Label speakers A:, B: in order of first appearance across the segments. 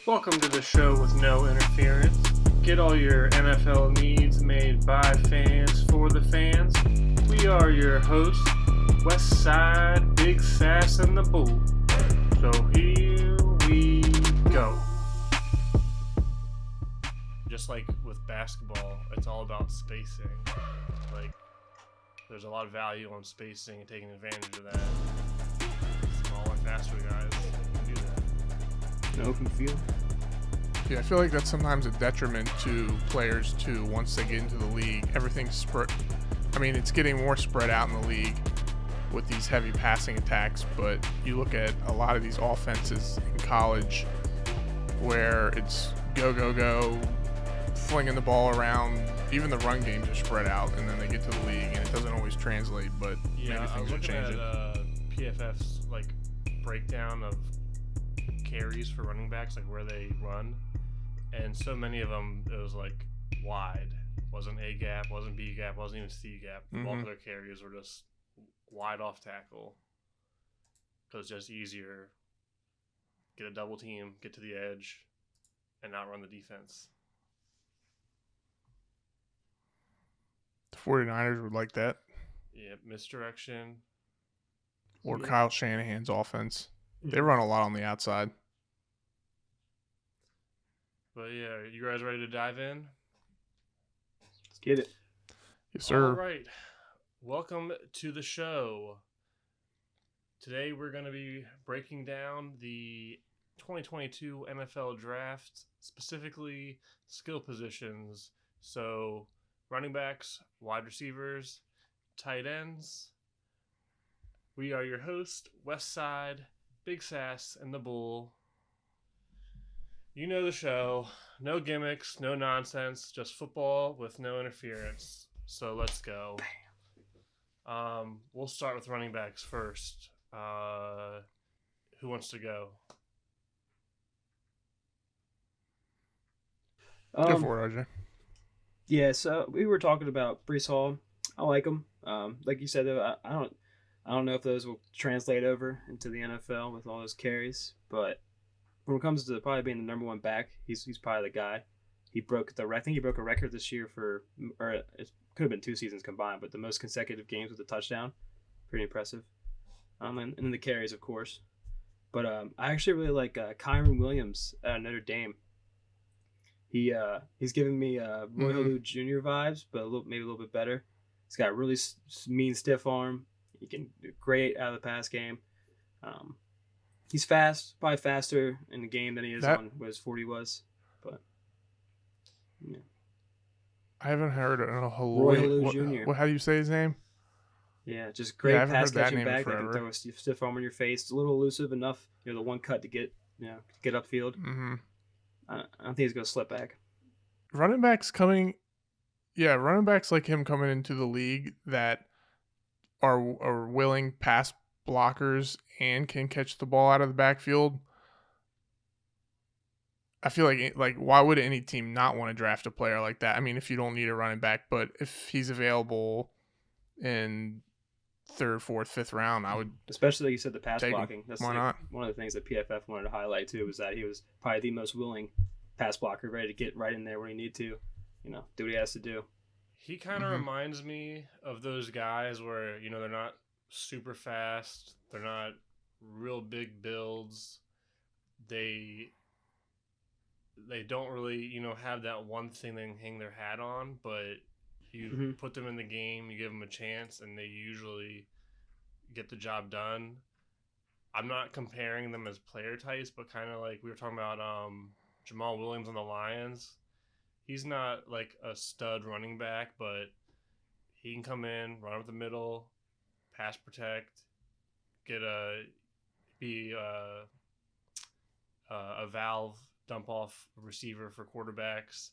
A: Welcome to the show with no interference. Get all your NFL needs made by fans for the fans. We are your hosts, West Side, Big Sass, and the Bull. So here we go. Just like with basketball, it's all about spacing. Like, there's a lot of value on spacing and taking advantage of that. Smaller and faster guys can do that.
B: An open field.
C: Yeah, I feel like that's sometimes a detriment to players too. Once they get into the league, everything's spread. I mean, it's getting more spread out in the league with these heavy passing attacks. But you look at a lot of these offenses in college, where it's go, flinging the ball around. Even the run games are spread out, and then they get to the league, and it doesn't always translate. But
A: yeah,
C: maybe things are changing.
A: PFF's like breakdown of carries for running backs, like where they run, and so many of them it was like wide, wasn't A gap, wasn't B gap, wasn't even C gap. All of their carries were just wide off tackle because it's just easier. Get a double team, get to the edge, and not run the defense.
C: The 49ers would like that.
A: Yeah, misdirection.
C: Or Kyle Shanahan's offense. They run a lot on the outside.
A: But yeah, you guys ready to dive in?
B: Let's get it.
C: Yes, sir.
A: All right. Welcome to the show. Today we're going to be breaking down the 2022 NFL Draft, specifically skill positions. So running backs, wide receivers, tight ends. We are your host, West Side, Big Sass, and the Bull. You know the show. No gimmicks, no nonsense, just football with no interference. So let's go. We'll start with running backs first. Who wants to go?
C: Go for it, RJ.
B: Yeah, so we were talking about Breece Hall. I like him. Like you said, though, I don't know if those will translate over into the NFL with all those carries, but when it comes to probably being the number one back, he's probably the guy. I think he broke a record this year or it could have been 2 seasons combined, but the most consecutive games with a touchdown. Pretty impressive. And then the carries, of course. But I actually really like Kyron Williams at Notre Dame. He's giving me Roy Halou Jr. vibes, but maybe a little bit better. He's got a really mean stiff arm. He can do great out of the pass game. He's fast, probably faster in the game than he is on what his 40 was. But yeah.
C: I haven't heard of
B: Roy Halou Jr.
C: How do you say his name?
B: Yeah, just great pass catching back that can throw a stiff arm in your face. It's a little elusive enough, the one cut to get upfield.
C: Mm-hmm.
B: I don't think he's gonna slip back.
C: Running backs like him coming into the league that are willing pass blockers and can catch the ball out of the backfield. I feel like why would any team not want to draft a player like that? I mean, if you don't need a running back, but if he's available in 3rd, 4th, 5th round, I would.
B: Especially like you said, the pass blocking. That's
C: why not?
B: One of the things that PFF wanted to highlight too was that he was probably the most willing pass blocker, ready to get right in there when he need to, do what he has to do.
A: He kind of reminds me of those guys where, they're not super fast. They're not real big builds. They don't really, have that one thing they can hang their hat on, but you put them in the game, you give them a chance, and they usually get the job done. I'm not comparing them as player types, but kind of like we were talking about Jamal Williams on the Lions. He's not like a stud running back, but he can come in, run up the middle, pass protect, be a valve dump off receiver for quarterbacks.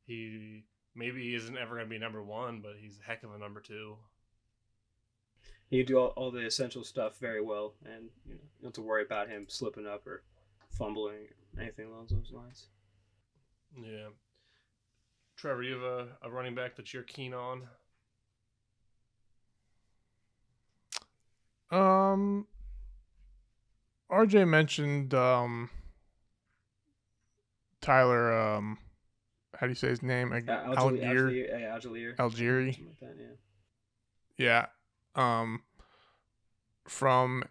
A: He isn't ever going to be number 1, but he's a heck of a number 2.
B: He can do all the essential stuff very well, and you don't have to worry about him slipping up or fumbling or anything along those lines.
A: Yeah. Trevor, you have a running back that you're keen on?
C: RJ mentioned Tyler, how do you say his name?
B: Algier.
C: Algieri.
B: Something like that,
C: Yeah. From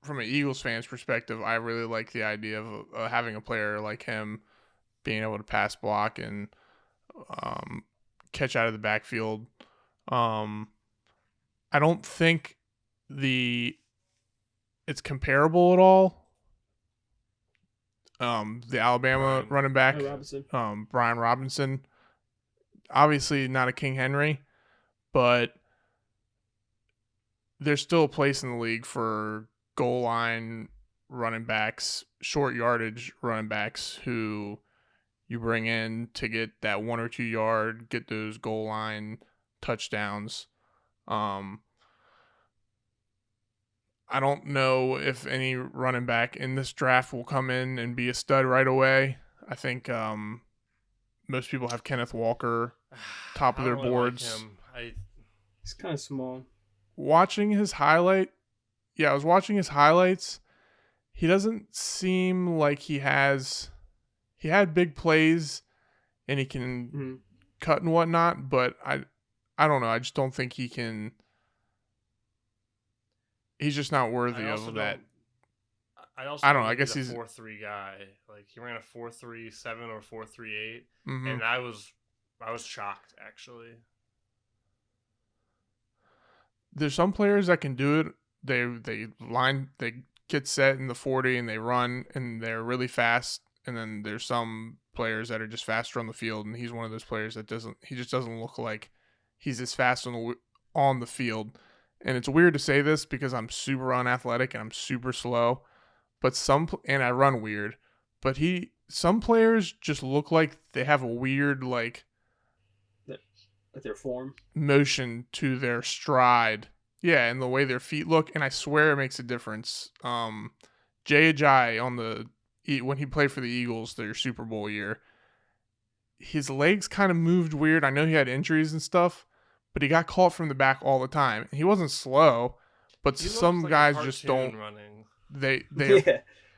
C: an Eagles fan's perspective, I really like the idea of having a player like him being able to pass block and catch out of the backfield. I don't think it's comparable at all. The Alabama running back, Brian Robinson, obviously not a King Henry, but there's still a place in the league for goal line running backs, short yardage running backs who you bring in to get that 1 or 2 yard, get those goal line touchdowns. I don't know if any running back in this draft will come in and be a stud right away. I think most people have Kenneth Walker top of their boards.
B: He's kind of small.
C: Watching his highlight, I was watching his highlights. He doesn't seem like he had big plays and he can cut and whatnot, but I don't know. I just don't think he can. He's just not worthy of that.
A: I don't know. I guess he's a 4.3 guy. Like he ran a 4.37 or 4.38, and I was shocked actually.
C: There's some players that can do it. They get set in the 40 and they run and they're really fast. And then there's some players that are just faster on the field, and he's one of those players that just doesn't look like he's as fast on the field. And it's weird to say this because I'm super unathletic and I'm super slow, and I run weird. But some players just look like they have a weird
B: their form
C: motion to their stride. Yeah, and the way their feet look, and I swear it makes a difference. Jay Ajayi when he played for the Eagles their Super Bowl year, his legs kind of moved weird. I know he had injuries and stuff, but he got caught from the back all the time. He wasn't slow, but some guys just don't.
A: Running.
C: They
B: yeah,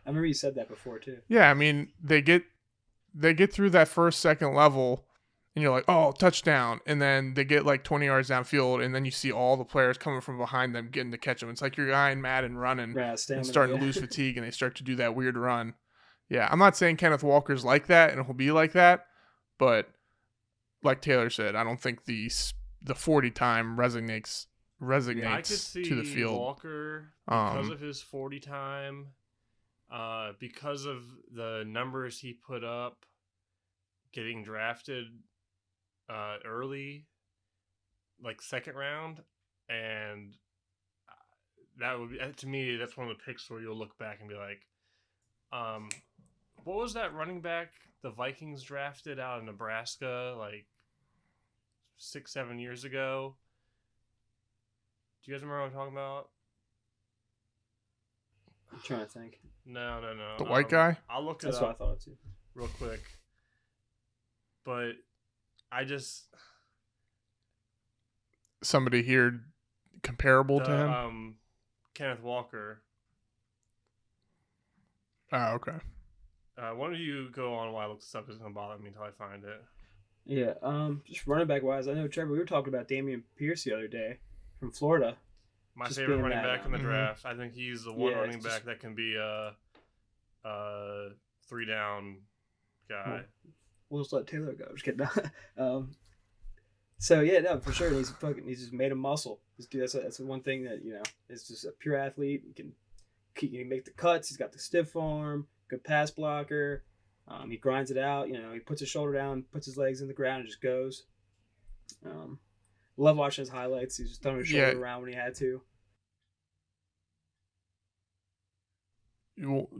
B: I remember you said that before too.
C: Yeah, I mean they get through that second level, and you're like, oh, touchdown, and then they get like 20 yards downfield, and then you see all the players coming from behind them getting to catch them. It's like your guy in Madden running and starting to lose fatigue, and they start to do that weird run. Yeah, I'm not saying Kenneth Walker's like that, and he'll be like that, but like Taylor said, I don't think the 40 time resonates
A: I could see
C: to the field.
A: Walker because of his 40 time, because of the numbers he put up, getting drafted early, like second round, and that would be, to me, that's one of the picks where you'll look back and be like, what was that running back the Vikings drafted out of Nebraska like 6-7 years ago? Do you guys remember what I'm talking about?
B: I'm trying to think.
A: No.
C: The white guy?
A: I'll look it
B: up. That's what I thought too.
A: Real quick. But I just...
C: Somebody here comparable to him?
A: Kenneth Walker.
C: Oh, okay.
A: One of you go on while I look this up. It's going to bother me until I find it.
B: Yeah, just running back wise, I know, Trevor, we were talking about Dameon Pierce the other day from Florida.
A: My favorite running back in the draft. I think he's the one running back that can be a 3-down guy.
B: We'll just let Taylor go. Just kidding. So yeah, no, for sure. He's just made a muscle. That's the one thing that is just a pure athlete. He can make the cuts. He's got the stiff arm, good pass blocker. He grinds it out. He puts his shoulder down, puts his legs in the ground, and just goes. Love watching his highlights. He's just throwing his shoulder around when he had to.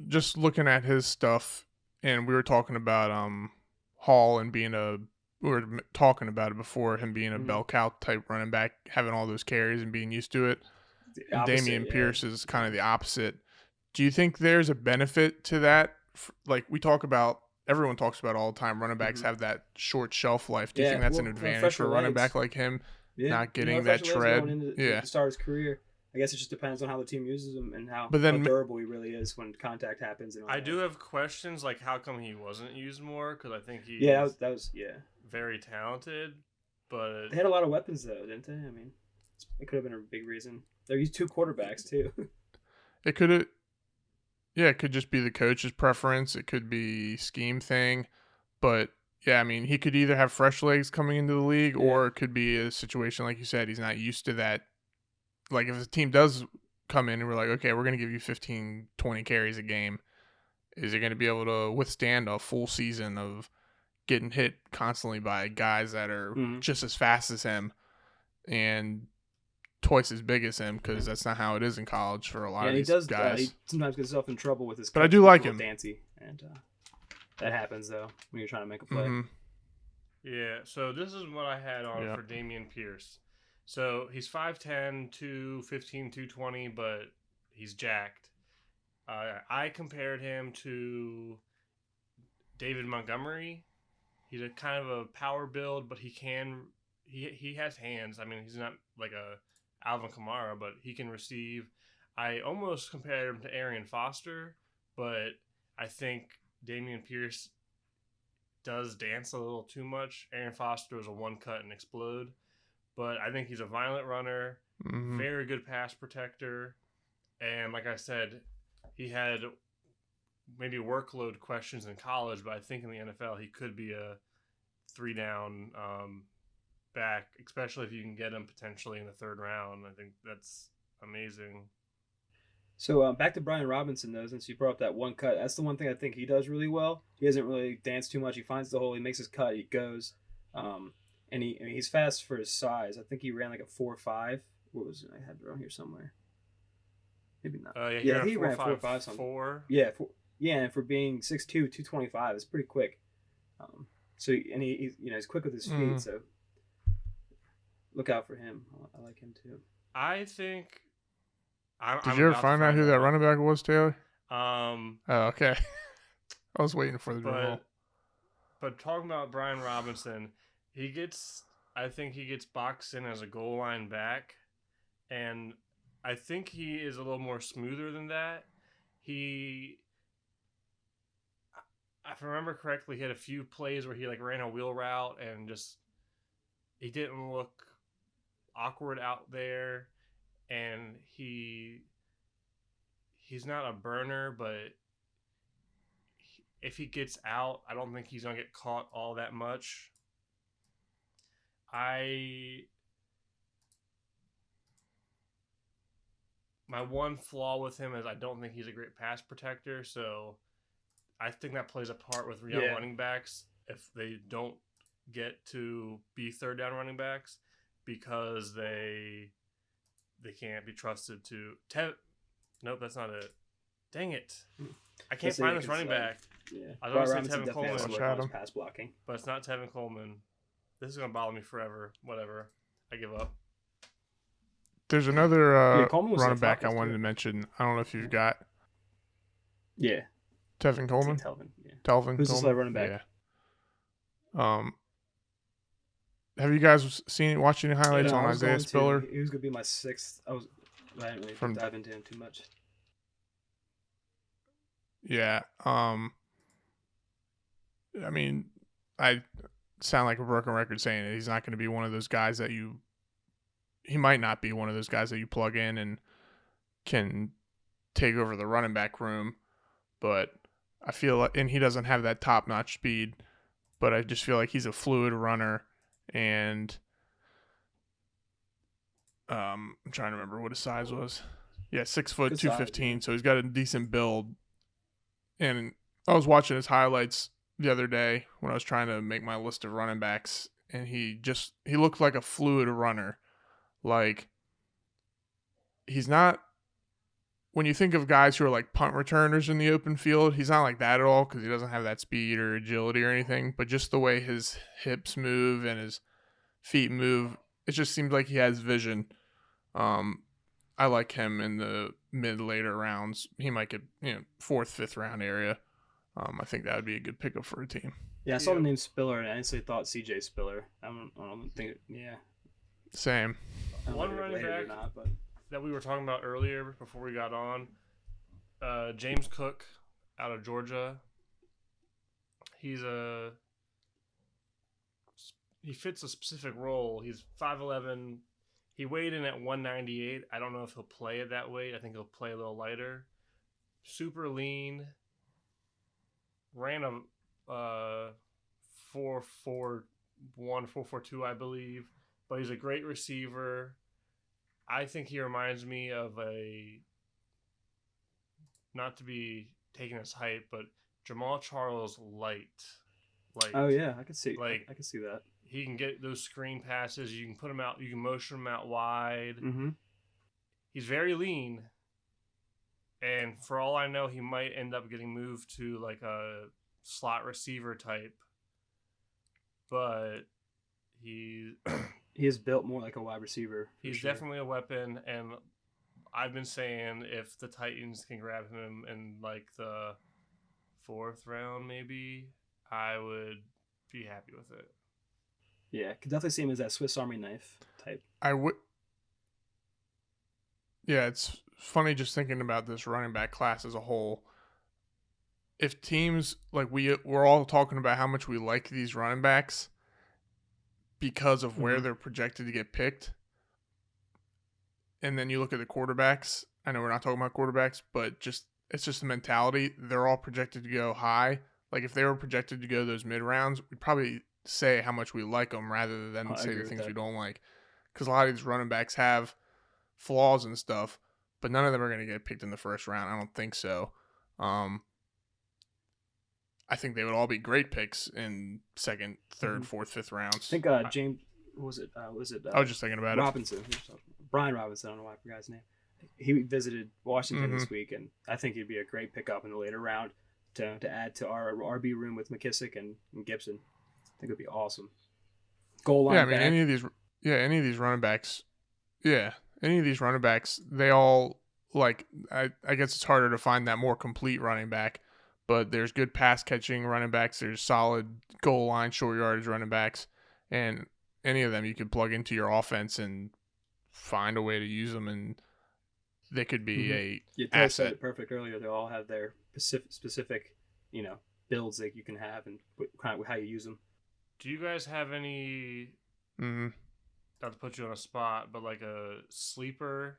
C: Just looking at his stuff, and we were talking about Hall and we were talking about it before, him being a bell cow type running back, having all those carries and being used to it. Dameon Pierce is kind of the opposite. Do you think there's a benefit to that? Like everyone talks about all the time, running backs have that short shelf life. Do you think that's an advantage for a running back like him, not getting that tread?
B: To start his career. I guess it just depends on how the team uses him and how
C: But then
B: durable he really is when contact happens. And all
A: I
B: that.
A: do have questions like how come he wasn't used more? Because I think he's
B: that was
A: very talented, but
B: They had a lot of weapons though, didn't they? I mean, it could have been a big reason. They used 2 quarterbacks too.
C: it could have. Yeah, it could just be the coach's preference. It could be scheme thing, but yeah, I mean, he could either have fresh legs coming into the league, or it could be a situation like you said, he's not used to that. Like if the team does come in and we're like, okay, we're going to give you 15, 20 carries a game, is he going to be able to withstand a full season of getting hit constantly by guys that are just as fast as him and twice as big as him? Because that's not how it is in college for a lot of these guys.
B: He sometimes gets himself in trouble with his.
C: But I do like him.
B: Dancy, and that happens though when you're trying to make a play.
A: Yeah. So this is what I had on for Dameon Pierce. So he's 5'10", 215, 220, but he's jacked. I compared him to David Montgomery. He's a kind of a power build, but he has hands. I mean, he's not like a Alvin Kamara, but he can receive. I almost compared him to Arian Foster, but I think Dameon Pierce does dance a little too much. Arian Foster was a one cut and explode, but I think he's a violent runner, very good pass protector, and like I said, he had maybe workload questions in college, but I think in the NFL he could be a 3-down back, especially if you can get him potentially in the 3rd round. I think that's amazing.
B: So back to Brian Robinson though, since you brought up that one cut, that's the one thing I think he does really well. He doesn't really dance too much. He finds the hole, he makes his cut, he goes, and he's fast for his size. I think he ran like a 4.5. What was it? I had it around here somewhere. Maybe not.
A: He
B: ran 4.5 something.
A: 4.
B: Yeah, and for being 6'2", 225, it's pretty quick. So he's quick with his feet. So look out for him. I like him too.
A: I think.
C: Did you ever find out who that running back was, Taylor?
A: Oh,
C: okay. I was waiting for the roll.
A: But talking about Brian Robinson, I think he gets boxed in as a goal line back, and I think he is a little more smoother than that. If I remember correctly, he had a few plays where he ran a wheel route and just he didn't look awkward out there, and he's not a burner, but if he gets out, I don't think he's gonna get caught all that much. My one flaw with him is I don't think he's a great pass protector, so I think that plays a part with young running backs if they don't get to be 3rd down running backs because they can't be trusted to. Nope, that's not it. Dang it! I can't find this running back.
B: Yeah,
A: I was going to say Tevin Coleman,
B: pass blocking,
A: but it's not Tevin Coleman. This is going to bother me forever. Whatever, I give up.
C: There's another running back I wanted to mention. I don't know if you've got.
B: Yeah.
C: Tevin Coleman? Telvin.
B: Who's the sled running back?
C: Yeah. Have you guys watching the highlights on Isaiah Spiller?
B: He was going to be my 6th. I didn't really dive into him too much.
C: Yeah. I mean, I sound like a broken record saying it. He's not going to be one of those guys that he might not be one of those guys that you plug in and can take over the running back room, but I feel like, and he doesn't have that top-notch speed, but I just feel like he's a fluid runner, and I'm trying to remember what his size was. Yeah, 6 foot, 215, so he's got a decent build. And I was watching his highlights the other day when I was trying to make my list of running backs, and he looked like a fluid runner. Like, he's not, when you think of guys who are like punt returners in the open field, he's not like that at all because he doesn't have that speed or agility or anything, but just the way his hips move and his feet move, it just seems like he has vision. I like him in the later rounds. He might get 4th, 5th round area. I think that would be a good pickup for a team.
B: Yeah, I saw the name Spiller, and I instantly thought CJ Spiller. I don't think. Yeah.
C: Same.
A: One running back.
B: Not, but
A: that we were talking about earlier before we got on, James Cook out of Georgia. He fits a specific role. He's 5'11". He weighed in at 198. I don't know if he'll play at that weight. I think he'll play a little lighter. Super lean. Ran a 4.41, 4.42, I believe. But he's a great receiver. I think he reminds me of not to be taking his hype, but Jamal Charles light.
B: Oh yeah, I can see.
A: Like,
B: I can see that.
A: He can get those screen passes. You can put him out. You can motion him out wide.
B: Mm-hmm.
A: He's very lean, and for all I know, he might end up getting moved to like a slot receiver type. But he
B: is built more like a wide receiver.
A: He's definitely a weapon, and I've been saying if the Titans can grab him in like the 4th round, maybe, I would be happy with it.
B: Yeah, could definitely see him as that Swiss Army knife type.
C: I would. Yeah, it's funny just thinking about this running back class as a whole. If teams like we're all talking about how much we like these running backs because of where they're projected to get picked, and then you look at the quarterbacks. I know we're not talking about quarterbacks, but it's just the mentality. They're all projected to go high. Like if they were projected to go those mid rounds, we'd probably say how much we like them rather than say the things we don't like. Because a lot of these running backs have flaws and stuff, but none of them are going to get picked in the 1st round. I don't think so. I think they would all be great picks in 2nd, 3rd, 4th, 5th rounds.
B: I think James, was it? I was
C: just thinking about
B: Robinson. Brian Robinson. I don't know why I forgot his name. He visited Washington this week, and I think he'd be a great pickup in the later round to add to our RB room with McKissick and Gibson. I think it'd be awesome. Goal line.
C: Yeah, I mean any of these running backs. Yeah, any of these running backs, they all like. I guess it's harder to find that more complete running back, but there's good pass catching running backs. There's solid goal line, short yardage running backs, and any of them you could plug into your offense and find a way to use them, and they could be a asset.
B: Said it perfect earlier. They all have their specific, builds that you can have and kind of how you use them.
A: Do you guys have any? Not to put you on a spot, but like a sleeper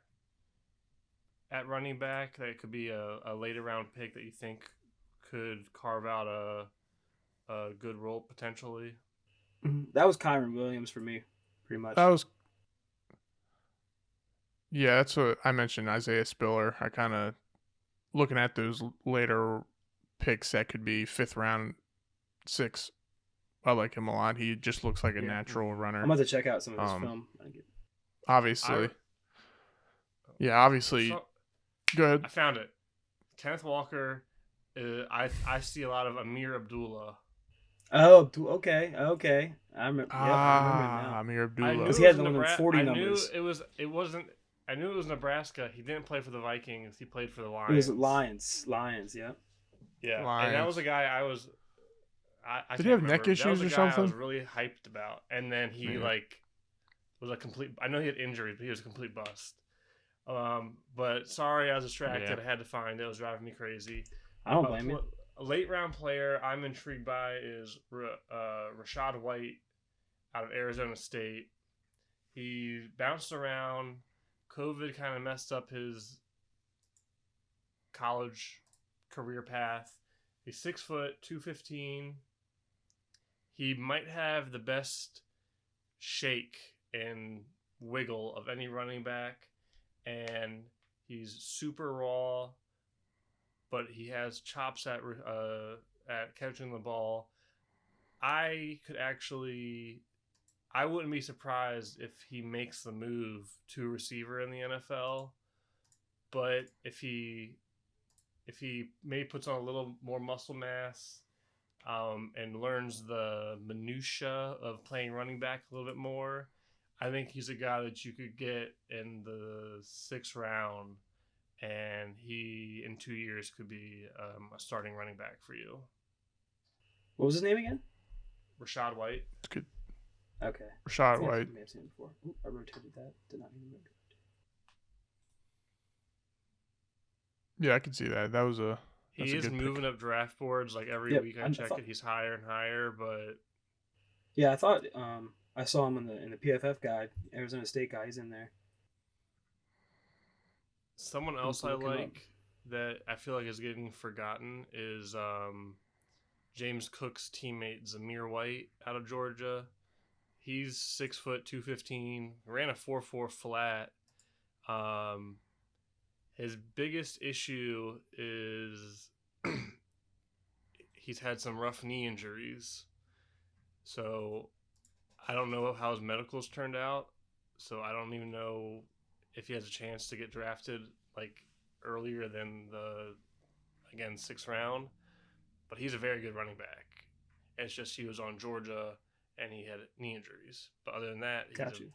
A: at running back that could be a later round pick that you think could carve out a good role potentially?
B: That was Kyron Williams for me, pretty much.
C: Yeah, that's what I mentioned, Isaiah Spiller. I kind of looking at those later picks that could be 5th round, 6th. I like him a lot. He just looks like a natural runner.
B: I'm about to check out some of his film.
C: Obviously. Obviously.
A: So,
C: good.
A: I found it. Kenneth Walker. I see a lot of Amir Abdullah.
B: Oh, okay. I remember. I remember now.
C: Amir Abdullah.
B: Because he had one of them 40 numbers.
A: I knew it was Nebraska. He didn't play for the Vikings. He played for the Lions.
B: It was Lions. Yeah.
A: Yeah,
C: Lions.
A: And that was a guy I was.
C: Did he have neck issues or something?
A: I was really hyped about, and then he was a complete. I know he had injuries, but he was a complete bust. But sorry, I was distracted.
C: Yeah.
A: I had to find it. It was driving me crazy.
B: I don't blame you.
A: A late round player I'm intrigued by is Rashad White out of Arizona State. He bounced around. COVID kind of messed up his college career path. He's 6 foot, 215. He might have the best shake and wiggle of any running back, and he's super raw, but he has chops at catching the ball. I wouldn't be surprised if he makes the move to a receiver in the NFL, but if he maybe puts on a little more muscle mass and learns the minutia of playing running back a little bit more, I think he's a guy that you could get in the 6th round, and he in 2 years could be a starting running back for you.
B: What was his name again?
A: Rashad White.
C: It's good.
B: Okay.
C: Rashad White.
B: I may have seen him before. I rotated that. Did not mean to rotate.
C: Yeah, I can see that. That's
A: He
C: a
A: is
C: good pick.
A: moving up draft boards. Like every
B: Yep.
A: week I check it, he's higher and higher. But
B: Yeah, I thought I saw him in the PFF guide, Arizona State guy. He's in there.
A: someone
B: I'm
A: else
B: to
A: I
B: look him up.
A: like that I feel like is getting forgotten is James Cook's teammate Zamir White out of Georgia. He's 6 foot 215, ran a 4.4 flat. Um, his biggest issue is he's had some rough knee injuries. So I don't know how his medicals turned out. So I don't even know if he has a chance to get drafted like earlier than the again 6th round. But he's a very good running back. It's just he was on Georgia and he had knee injuries. But other than that,
B: Got you.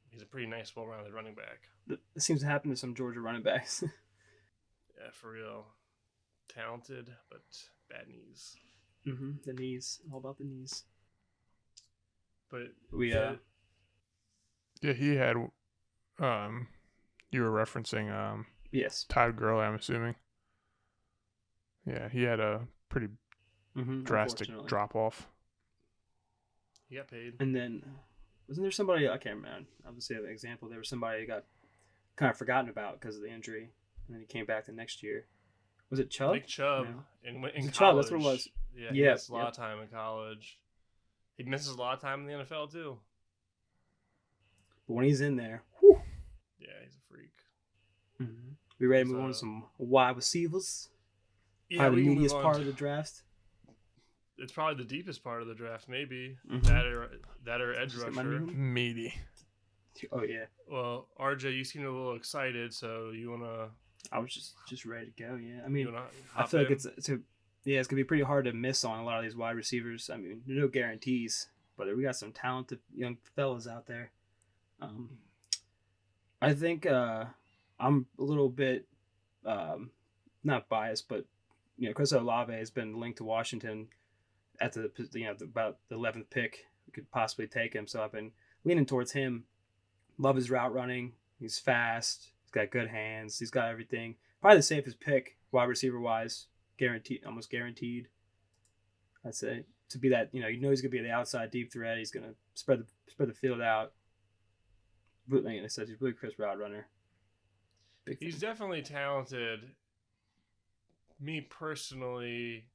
A: he's a pretty nice, well-rounded running back.
B: This seems to happen to some Georgia running backs.
A: Yeah, for real. Talented, but bad knees.
B: The knees, all about the knees.
A: But
B: We
C: Yeah, he had you were referencing
B: yes.
C: Todd Gurley, I'm assuming. Yeah, he had a pretty drastic drop off.
A: he got paid.
B: And then wasn't there somebody I can't remember? Obviously, an example. There was somebody who got kind of forgotten about because of the injury, and then he came back the next year. Was it Chubb?
A: Nick Chubb
B: No.
A: in
B: Was it
A: college.
B: Chubb? That's what it was.
A: Yeah, he missed a lot of time in college. He misses a lot of time in the NFL too.
B: But when he's in there, whew.
A: Yeah, he's a freak.
B: We ready to move on to some wide receivers?
A: Yeah,
B: Probably
A: we
B: the
A: can move
B: meatiest
A: on
B: part of the draft.
A: It's probably the deepest part of the draft, maybe.
B: Mhm.
A: That or edge
B: Just get my
A: rusher.
B: name.
C: Meaty.
B: Oh yeah.
A: Well, RJ, you seem a little excited, so you wanna?
B: I was just ready to go. Yeah. I mean,
A: You wanna
B: I
A: hop
B: feel like
A: in?
B: it's gonna be pretty hard to miss on a lot of these wide receivers. I mean, there's no guarantees, but we got some talented young fellas out there. I think I'm a little bit not biased, but Chris Olave has been linked to Washington at about the 11th pick. We could possibly take him, so I've been leaning towards him. Love his route running. He's fast. He's got good hands. He's got everything. Probably the safest pick, wide receiver wise, almost guaranteed. I'd say to be that he's gonna be the outside deep threat. He's gonna spread the field out. Like I said, he's a really crisp route runner.
A: He's definitely talented. Me personally,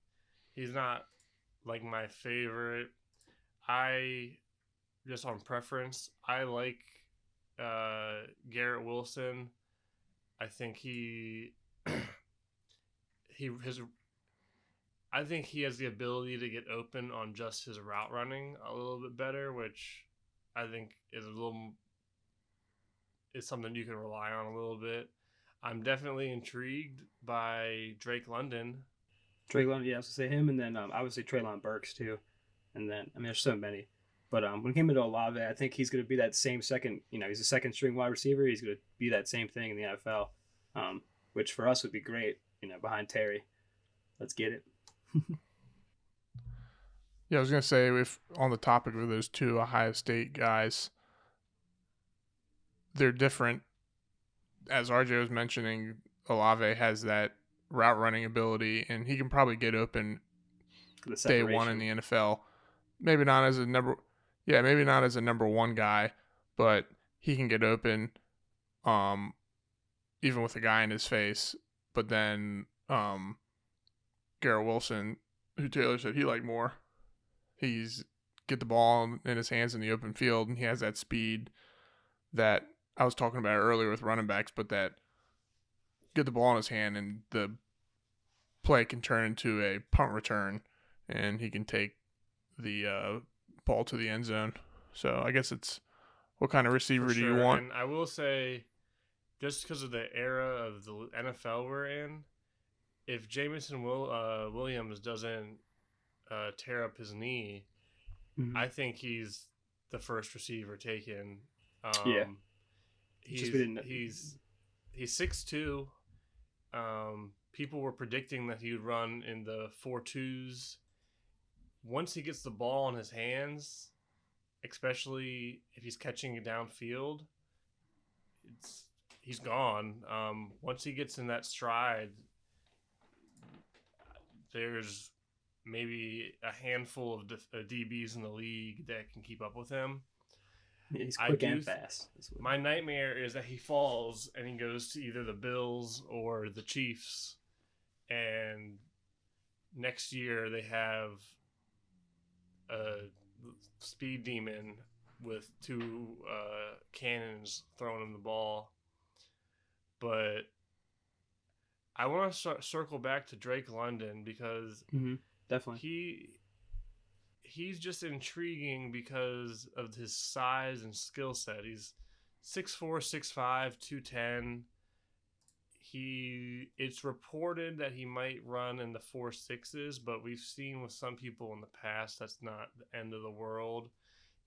A: he's not like my favorite. I just on preference, I like Garrett Wilson. I think I think he has the ability to get open on just his route running a little bit better, which I think is something you can rely on a little bit. I'm definitely intrigued by Drake London.
B: Yeah, I was gonna say him, and then obviously Treylon Burks too, and then there's so many. But when it came into Olave, I think he's going to be that same second. He's a second string wide receiver. He's going to be that same thing in the NFL, which for us would be great. Behind Terry, let's get it.
C: Yeah, I was gonna say, if on the topic of those two Ohio State guys, they're different. As RJ was mentioning, Olave has that route running ability, and he can probably get open day one in the NFL. Maybe not as a number one guy, but he can get open, even with a guy in his face. But then Garrett Wilson, who Taylor said he liked more, he's get the ball in his hands in the open field, and he has that speed that I was talking about earlier with running backs, but that get the ball in his hand and the play can turn into a punt return, and he can take the ball to the end zone. So I guess it's what kind of receiver do you want?
A: And I will say, just because of the era of the NFL we're in, if Jamison Williams doesn't tear up his knee, I think he's the first receiver taken. He's 6'2". People were predicting that he would run in the 4.2s. Once he gets the ball in his hands, especially if he's catching it downfield, he's gone. Once he gets in that stride, there's maybe a handful of DBs in the league that can keep up with him.
B: Yeah, he's quick and fast.
A: My nightmare is that he falls and he goes to either the Bills or the Chiefs, and next year they have a speed demon with two cannons throwing him the ball. But I want to circle back to Drake London because
B: definitely
A: he's just intriguing because of his size and skill set. He's 6'4", 6'5", 210. It's reported that he might run in the 4.6s, but we've seen with some people in the past that's not the end of the world.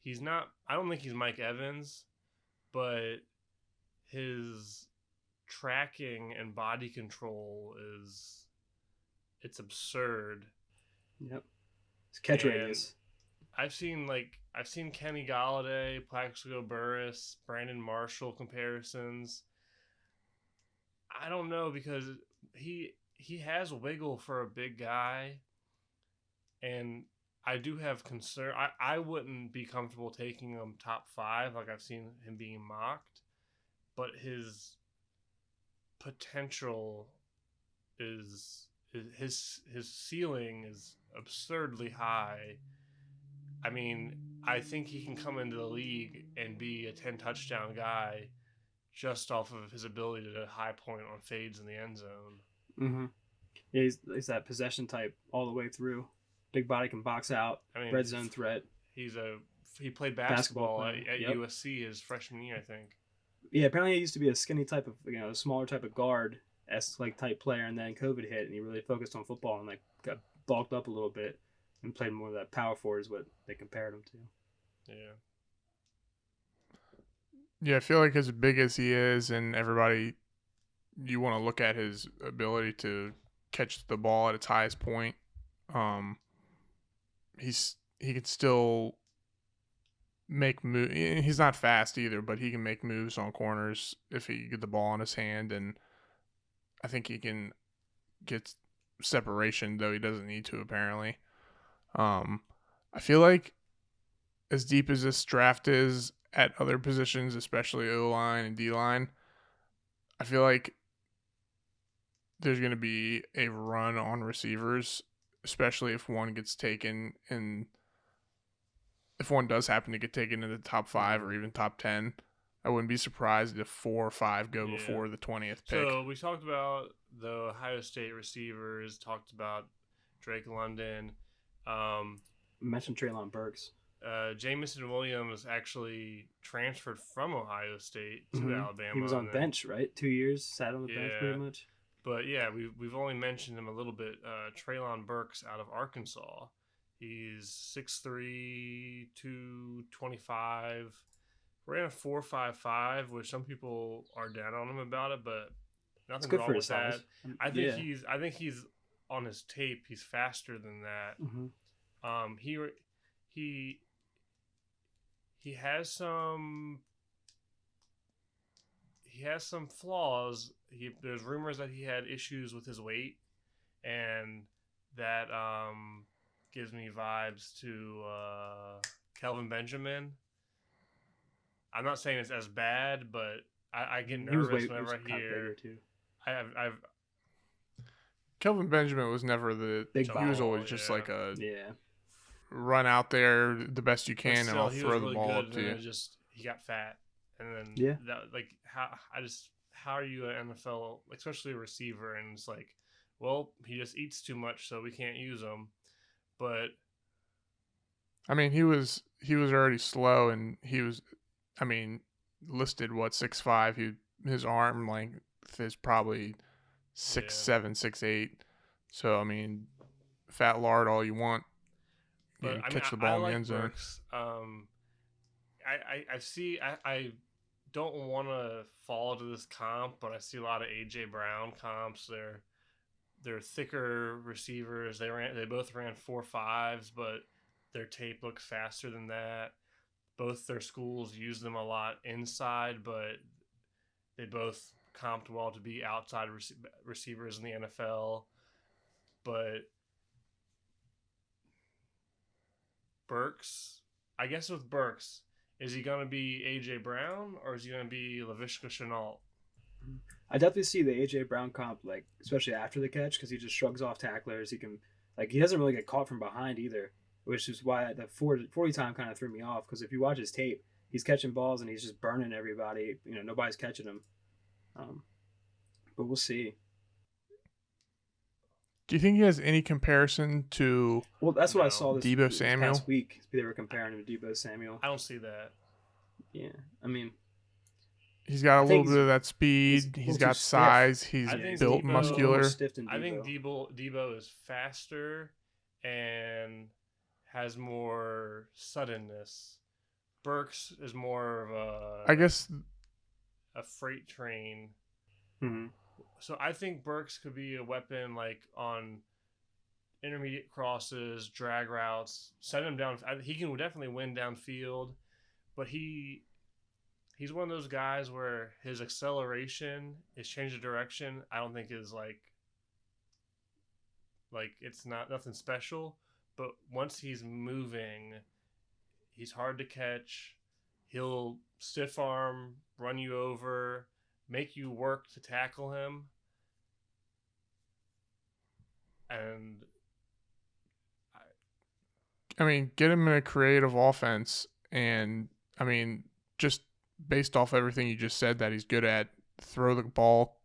A: He's not. I don't think he's Mike Evans, but his tracking and body control it's absurd.
B: Yep. His catch radius.
A: I've seen Kenny Galladay, Plaxico Burress, Brandon Marshall comparisons. I don't know because he has wiggle for a big guy, and I do have concern. I wouldn't be comfortable taking him top 5 like I've seen him being mocked, but his potential is his ceiling is absurdly high. I mean, I think he can come into the league and be a 10 touchdown guy just off of his ability to high point on fades in the end zone.
B: Mm-hmm. Yeah, he's that possession type all the way through. Big body, can box out. I mean, red zone threat.
A: He played basketball at USC his freshman year, I think.
B: Yeah, apparently he used to be a skinny type of, a smaller type of guard type player, and then COVID hit, and he really focused on football and got bulked up a little bit and played more of that power forward is what they compared him to.
A: Yeah.
C: Yeah, I feel like as big as he is, and everybody, you want to look at his ability to catch the ball at its highest point. He can still make moves. He's not fast either, but he can make moves on corners if he get the ball in his hand, and I think he can get separation, though he doesn't need to apparently. I feel like as deep as this draft is at other positions, especially O-line and D-line, I feel like there's going to be a run on receivers, especially if one gets taken if one does happen to get taken in the top 5 or even top 10. I wouldn't be surprised if 4 or 5 go before the 20th pick.
A: So we talked about the Ohio State receivers, talked about Drake London.
B: Mentioned Treylon Burks.
A: Jamison Williams actually transferred from Ohio State to Alabama.
B: He was on bench, right? 2 years, sat on the bench pretty much.
A: But yeah, we've only mentioned him a little bit. Treylon Burks out of Arkansas. He's 6'3", 225. Ran a 4.55, which some people are down on him about it, but nothing wrong with that. I think he's on his tape. He's faster than that.
B: Mm-hmm.
A: He has some flaws. There's rumors that he had issues with his weight, and that gives me vibes to Kelvin Benjamin. I'm not saying it's as bad, but I get nervous whenever I hear. I've
C: Kelvin Benjamin was never the big. He was always just like a run out there the best you can, and I'll throw the ball up to you.
A: He got fat, and then how are you an NFL, especially a receiver, and it's like, well, he just eats too much, so we can't use him. But
C: I mean, he was already slow, and he was, listed 6'5". His arm length is probably 6'7", 6'8". So fat lard all you want.
A: But
C: catch the ball in the end zone.
A: I don't want to fall to this comp, but I see a lot of AJ Brown comps. They're thicker receivers. They both ran 4.5s, but their tape looks faster than that. Both their schools use them a lot inside, but they both comped well to be outside receivers in the NFL. But Burks, I guess with Burks, is he going to be A.J. Brown or is he going to be Laviska Shenault?
B: I definitely see the AJ Brown comp, like especially after the catch, because he just shrugs off tacklers. He can, like, he doesn't really get caught from behind either, which is why the 40 time kind of threw me off. Because if you watch his tape, he's catching balls and he's just burning everybody. Nobody's catching him. Um, but we'll see.
C: Do you think he has any comparison to
B: Well, that's what I
A: No.
B: saw
C: Deebo
B: this
C: Samuel?
B: past week. They were comparing him to Deebo Samuel.
A: I don't see that.
B: Yeah, I mean,
C: He's got a
B: I
C: little
B: think
C: bit of that speed.
B: he's
C: He's
B: too
C: got
B: stiff.
C: size. He's
A: I think
C: built
A: Deebo-
C: muscular.
B: Stiff than
A: I think
B: Deebo.
A: Debo is faster and has more suddenness. Burks is more of
C: I guess
A: a freight train.
B: Mm-hmm.
A: So I think Burks could be a weapon like on intermediate crosses, drag routes, send him down. He can definitely win downfield, but he's one of those guys where his acceleration, his change of direction, I don't think is like it's not nothing special. But once he's moving, he's hard to catch. He'll stiff arm, run you over, make you work to tackle him. And
C: I mean, get him in a creative offense, and I mean, just based off everything you just said that he's good at, throw the ball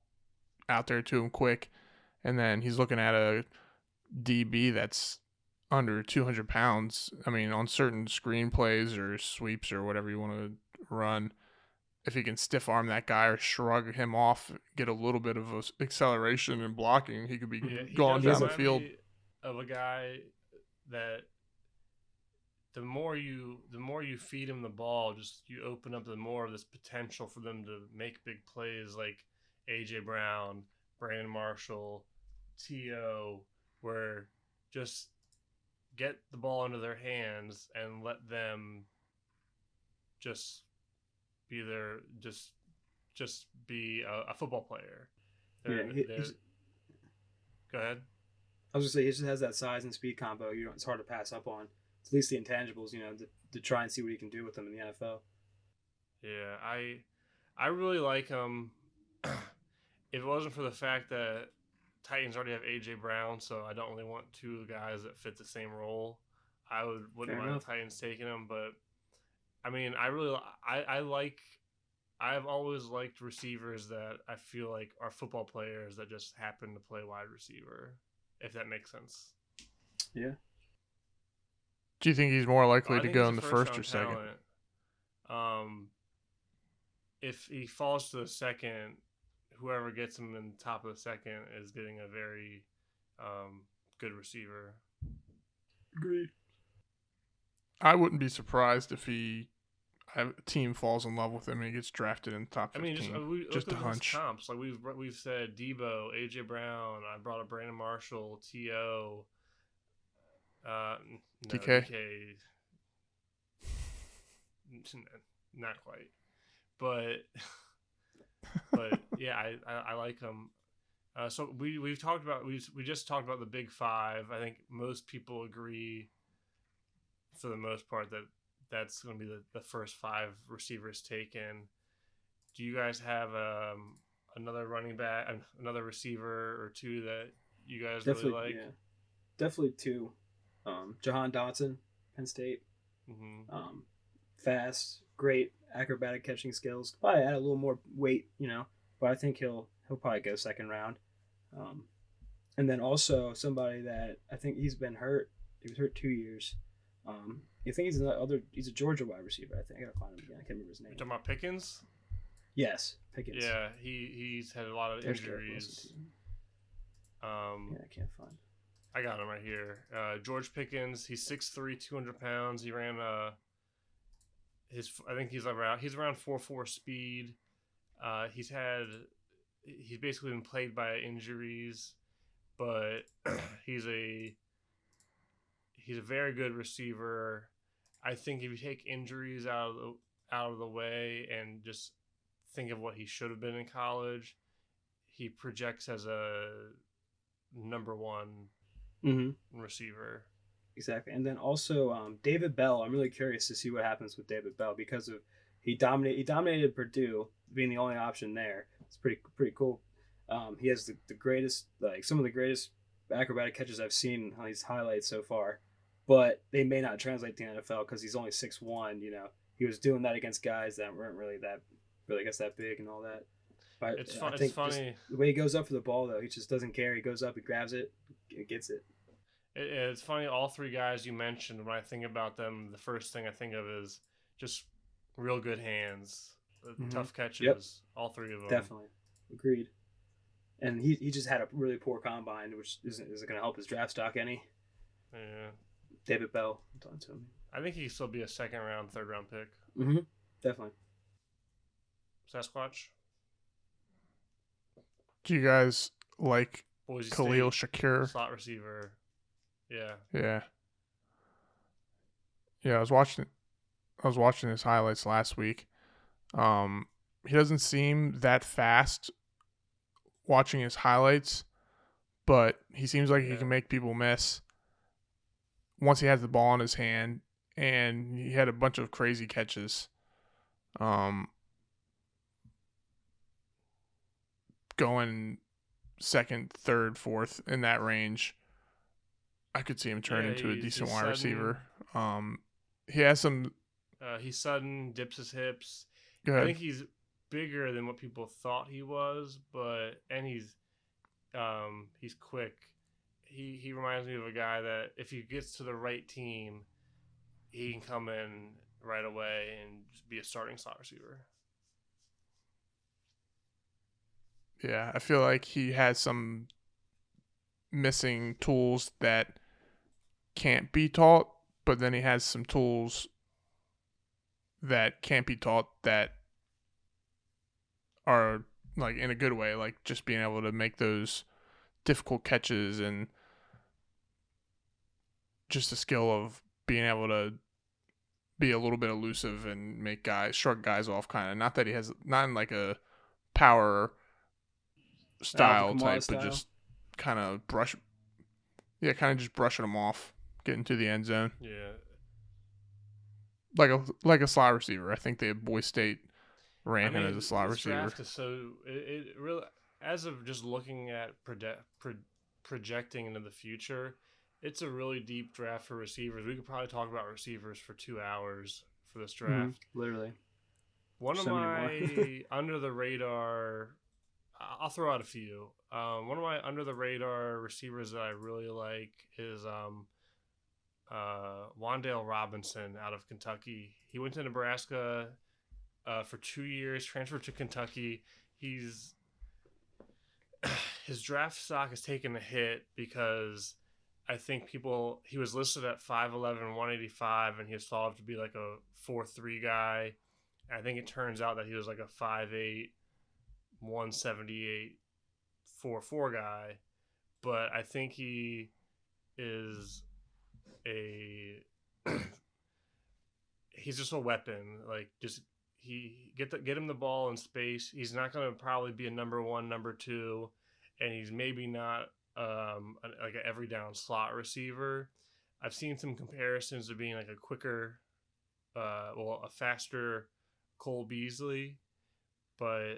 C: out there to him quick, and then he's looking at a DB that's under 200 pounds. I mean, on certain screenplays or sweeps or whatever you want to run, if he can stiff arm that guy or shrug him off, get a little bit of acceleration and blocking, he could be
A: he
C: gone
A: does
C: down the
A: remind
C: field.
A: me of a guy that the more you feed him the ball, just you open up the more of this potential for them to make big plays like AJ Brown, Brandon Marshall, T.O., where just get the ball into their hands and let them just be their just be a football player. Go ahead.
B: I was gonna say he just has that size and speed combo. It's hard to pass up on. It's at least the intangibles, to try and see what he can do with them in the NFL.
A: Yeah, I really like him. If it wasn't for the fact that Titans already have AJ Brown, so I don't really want two guys that fit the same role, I wouldn't
B: Fair
A: mind
B: enough.
A: the Titans taking him. But I mean, I've always liked receivers that I feel like are football players that just happen to play wide receiver, if that makes sense.
B: Yeah.
C: Do you think he's more likely
A: I
C: to
A: think
C: go
A: he's
C: in
A: a
C: the first or
A: first-round
C: second?
A: talent. If he falls to the second, whoever gets him in the top of the second is getting a very good receiver.
B: Agreed.
C: I wouldn't be surprised if a team falls in love with him and he gets drafted in the top 15.
A: I mean,
C: Just a
A: look at
C: hunch.
A: his comps. Like we've said, Debo, AJ Brown. I brought up Brandon Marshall, T.O. No,
C: DK.
A: Not quite, but yeah, I like him. So we just talked about the big five. I think most people agree, for the most part, that's going to be the first five receivers taken. Do you guys have another running back, another receiver or two that you guys
B: Definitely,
A: really like?
B: yeah. Definitely two. Jahan Dotson, Penn State.
A: Mm-hmm.
B: Fast, great acrobatic catching skills. Probably add a little more weight, but I think he'll probably go second round. And then also somebody that I think he's been hurt. He was hurt 2 years. I think he's a Georgia wide receiver. I think I gotta find him again. I can't remember his name.
A: You're talking about Pickens?
B: Yes, Pickens.
A: Yeah, he's had a lot of injuries.
B: Yeah, I can't find.
A: I got him right here. George Pickens. He's 6'3", 200 pounds. He ran I think he's around 4.4 speed. He's basically been plagued by injuries, but he's a very good receiver. I think if you take injuries out of the way and just think of what he should have been in college, he projects as a number one receiver.
B: exactly. And then also David Bell. I'm really curious to see what happens with David Bell because of he dominated Purdue being the only option there. It's pretty cool. He has the greatest like some of the greatest acrobatic catches I've seen on these highlights so far, but they may not translate to the NFL because he's only 6'1". He was doing that against guys that weren't really I guess that big and all that. But
A: It's
B: I
A: fun. It's
B: think just
A: funny.
B: the way he goes up for the ball though, he just doesn't care. He goes up, he grabs it, gets it.
A: It's funny. All three guys you mentioned, when I think about them, the first thing I think of is just real good hands,
B: Mm-hmm.
A: tough
B: Yep,
A: catches. All three of them.
B: definitely agreed. And he just had a really poor combine, which isn't going to help his draft stock any.
A: Yeah,
B: David Bell, I'm talking to him.
A: I think he could still be a second round, third round pick.
B: Mm-hmm. Definitely.
A: Sasquatch,
C: Do you guys like
A: Boise
C: Khalil
A: State,
C: Shakir?
A: slot receiver. Yeah,
C: Yeah. Yeah, I was watching his highlights last week. He doesn't seem that fast watching his highlights, but he seems like he
A: yeah.
C: can make people miss once he has the ball in his hand, and he had a bunch of crazy catches. Going second, third, fourth in that range, I could see him turn
A: Yeah,
C: into a decent
A: he's
C: wide
A: sudden.
C: receiver. He has some.
A: He's sudden, dips his hips.
C: Go
A: I
C: ahead.
A: think he's bigger than what people thought he was, and he's quick. He reminds me of a guy that if he gets to the right team, he can come in right away and just be a starting slot receiver.
C: Yeah, I feel like he has some missing tools that can't be taught, but then he has some tools that can't be taught that are like in a good way, like just being able to make those difficult catches and just the skill of being able to be a little bit elusive and make guys shrug guys off kind of. Not that he has not in like a power
B: Alvin
C: style
B: Kamara
C: type, but
B: style.
C: just kind of kind of just brushing them off, getting to the end zone.
A: Yeah,
C: Like a slot receiver. I think the Boy State
A: I
C: ran him as a
A: mean
C: slot
A: this
C: receiver.
A: draft is so it really, as of just looking at projecting into the future, it's a really deep draft for receivers. We could probably talk about receivers for 2 hours for this
B: Mm-hmm.
A: draft.
B: Literally.
A: One of
B: So many more.
A: my under the radar, I'll throw out a few. One of my under the radar receivers that I really like is Wandale Robinson out of Kentucky. He went to Nebraska for 2 years, transferred to Kentucky. He's his draft stock has taken a hit because I think he was listed at 5'11", 185, and he was thought to be like a 4'3" guy. I think it turns out that he was like a 5'8", 178, 4'4" guy. But I think he is a he's just a weapon. Like just get him the ball in space. He's not going to probably be a number one, number two, and he's maybe not like an every down slot receiver. I've seen some comparisons of being like a quicker, a faster Cole Beasley, but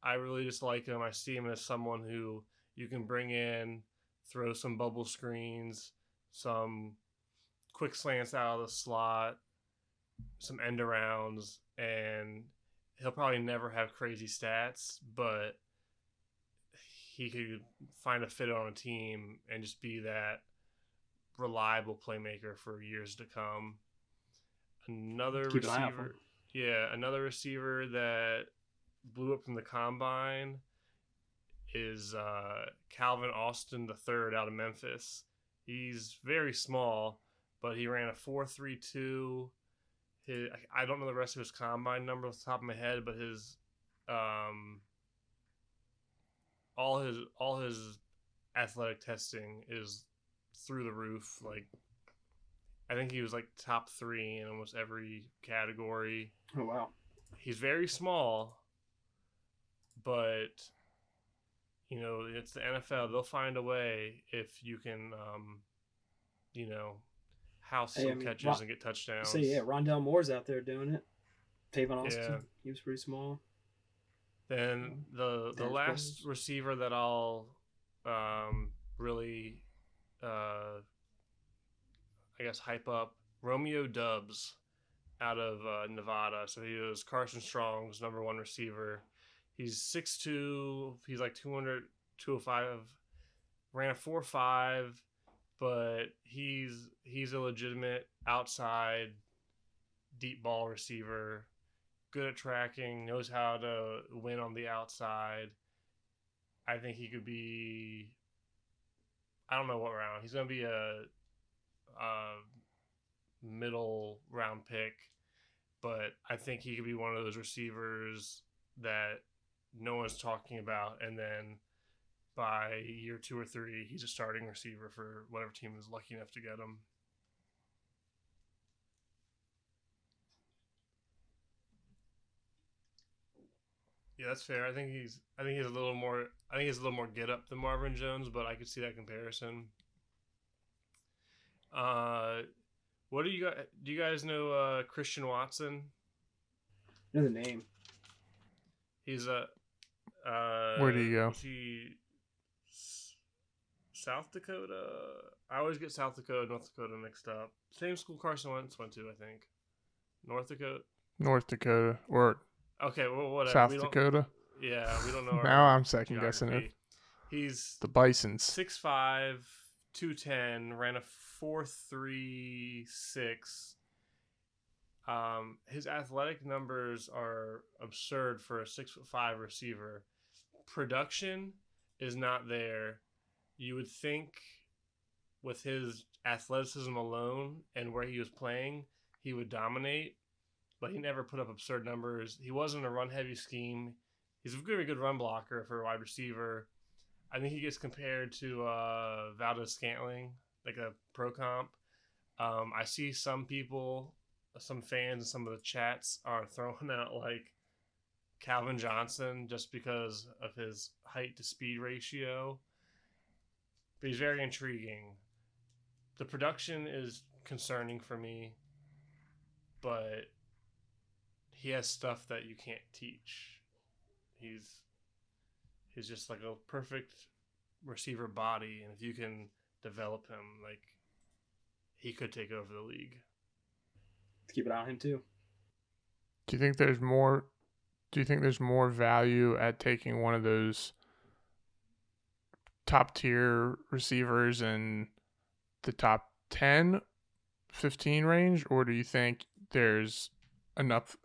A: I really just like him. I see him as someone who you can bring in, throw some bubble screens, some quick slants out of the slot, some end arounds, and he'll probably never have crazy stats, but he could find a fit on a team and just be that reliable playmaker for years to come. Another
B: Keep an eye out for him.
A: receiver, yeah, another receiver that blew up from the combine is Calvin Austin III out of Memphis. He's very small, but he ran a 4.32. I don't know the rest of his combine number off the top of my head, but his all his athletic testing is through the roof. Like I think he was like top 3 in almost every category.
B: Oh wow.
A: He's very small, but it's the NFL. They'll find a way if you can house
B: Hey, I
A: some
B: mean,
A: catches and get touchdowns.
B: Rondell Moore's out there doing it. Tavon
A: Yeah.
B: Austin, he was pretty small.
A: Then the
B: Terrence
A: last
B: Bowles.
A: receiver that I'll really I guess hype up, Romeo Dubs out of Nevada. So he was Carson Strong's number one receiver. He's 6'2". He's like 200, 205. Ran a 4.5, but he's a legitimate outside deep ball receiver. Good at tracking, knows how to win on the outside. I think he could be. I don't know what round. He's going to be a middle round pick, but I think he could be one of those receivers that no one's talking about, and then by year 2 or 3, he's a starting receiver for whatever team is lucky enough to get him. Yeah, that's fair. I think he's a little more. I think he's a little more get up than Marvin Jones, but I could see that comparison. What do you guys? Do you guys know Christian Watson?
B: I know the name.
A: He's a.
C: Where do you go?
A: Was he South Dakota? I always get South Dakota, North Dakota mixed up. Same school Carson Wentz went to, I think. North Dakota.
C: North Dakota or
A: Okay, well, whatever.
C: South Dakota.
A: Yeah, we don't know.
C: Now I'm second guessing it.
A: He's
C: The Bisons.
A: 6'5", 210, ran a 4.36. His athletic numbers are absurd for a 6'5" receiver. Production is not there. You would think with his athleticism alone and where he was playing, he would dominate, but he never put up absurd numbers. He wasn't a run-heavy scheme. He's a very good run blocker for a wide receiver. I think he gets compared to Valdez Scantling, like a pro comp. I see some people, some fans, and some of the chats are throwing out like Calvin Johnson just because of his height to speed ratio. But he's very intriguing. The production is concerning for me, but he has stuff that you can't teach. He's just like a perfect receiver body, and if you can develop him, like he could take over the league.
B: Keep an eye on him too.
C: Do you think there's more? Do you think there's more value at taking one of those top tier receivers in the top 10, 15 range, or do you think there's enough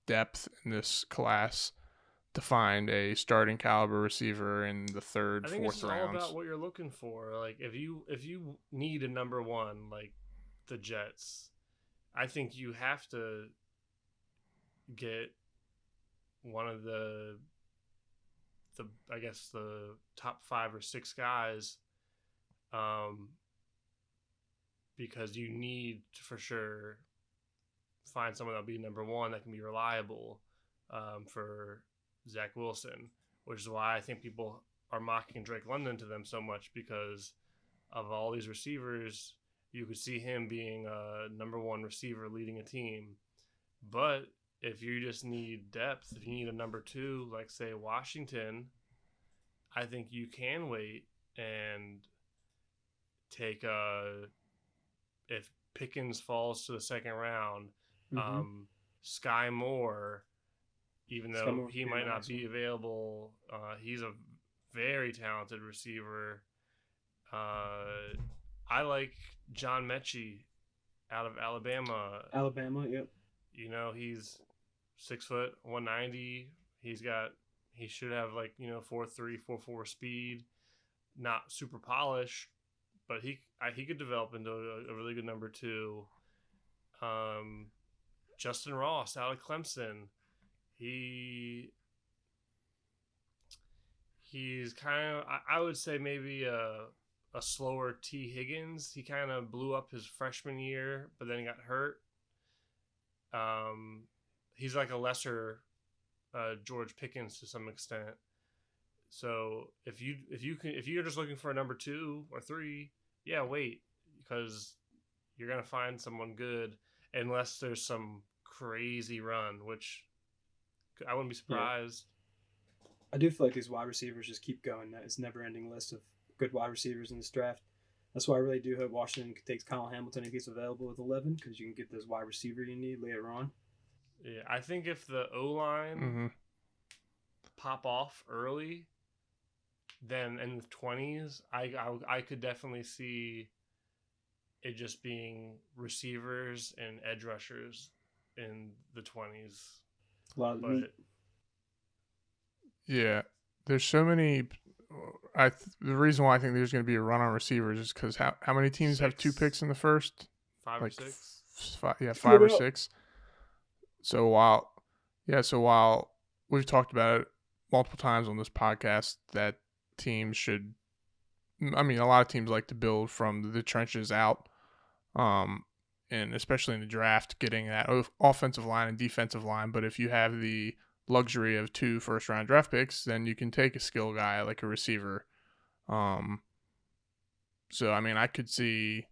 C: depth in this class to find a starting caliber receiver in the third,
A: I think
C: fourth
A: it's
C: rounds?
A: all about what you're looking for. Like if you need a number one, like the Jets, I think you have to get one of the I guess the top 5 or 6 guys, because you need to for sure find someone that'll be number one that can be reliable, for Zach Wilson, which is why I think people are mocking Drake London to them so much, because of all these receivers, you could see him being a number one receiver leading a team. But if you just need depth, if you need a number 2, like say Washington, I think you can wait and take if Pickens falls to the second round, Sky Moore, even though he might not be available, he's a very talented receiver. I like John Mechie out of Alabama.
B: Yep.
A: You know, he's 6 foot, 190. He should have like 4.3, 4.4 speed. Not super polished, but he could develop into a really good number 2. Justin Ross out of Clemson. He's kind of, I would say maybe a slower T. Higgins. He kind of blew up his freshman year, but then he got hurt. He's like a lesser George Pickens to some extent. So if you're just looking for a number 2 or 3, yeah, wait, because you're going to find someone good unless there's some crazy run, which I wouldn't be surprised.
B: I do feel like these wide receivers just keep going. It's a never-ending list of good wide receivers in this draft. That's why I really do hope Washington takes Kyle Hamilton if he's available with 11, because you can get those wide receiver you need later on.
A: Yeah, I think if the O-line pop off early, then in the 20s, I could definitely see it just being receivers and edge rushers in the 20s.
B: A lot of meat.
C: Yeah, there's so many. The reason why I think there's going to be a run on receivers is because how many teams have 2 picks in the first?
A: 5 or 6.
C: 5 or 6. So while we've talked about it multiple times on this podcast that teams should, I mean, a lot of teams like to build from the trenches out, and especially in the draft, getting that offensive line and defensive line. But if you have the luxury of 2 first-round draft picks, then you can take a skill guy like a receiver. So I mean, I could see.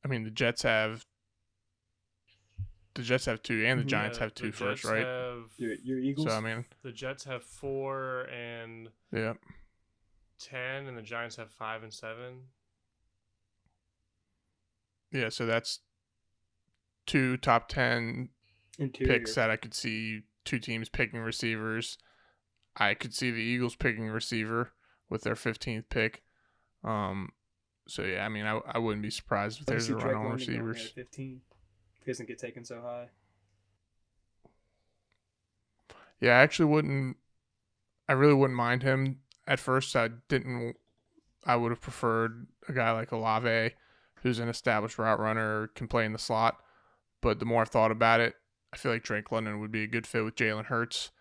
C: I mean, the Jets have 2, and the Giants have 2 first, right?
B: Your Eagles.
C: So I mean,
A: the Jets have 4 and 10, and the Giants have 5 and 7.
C: Yeah, so that's 2 top 10 picks that I could see 2 teams picking receivers. I could see the Eagles picking a receiver with their 15th pick. So yeah, I mean, I wouldn't be surprised if there's a run on receivers.
B: 15. He doesn't get taken so high.
C: Yeah, I really wouldn't mind him. At first, I would have preferred a guy like Olave, who's an established route runner, can play in the slot. But the more I've thought about it, I feel like Drake London would be a good fit with Jalen Hurts,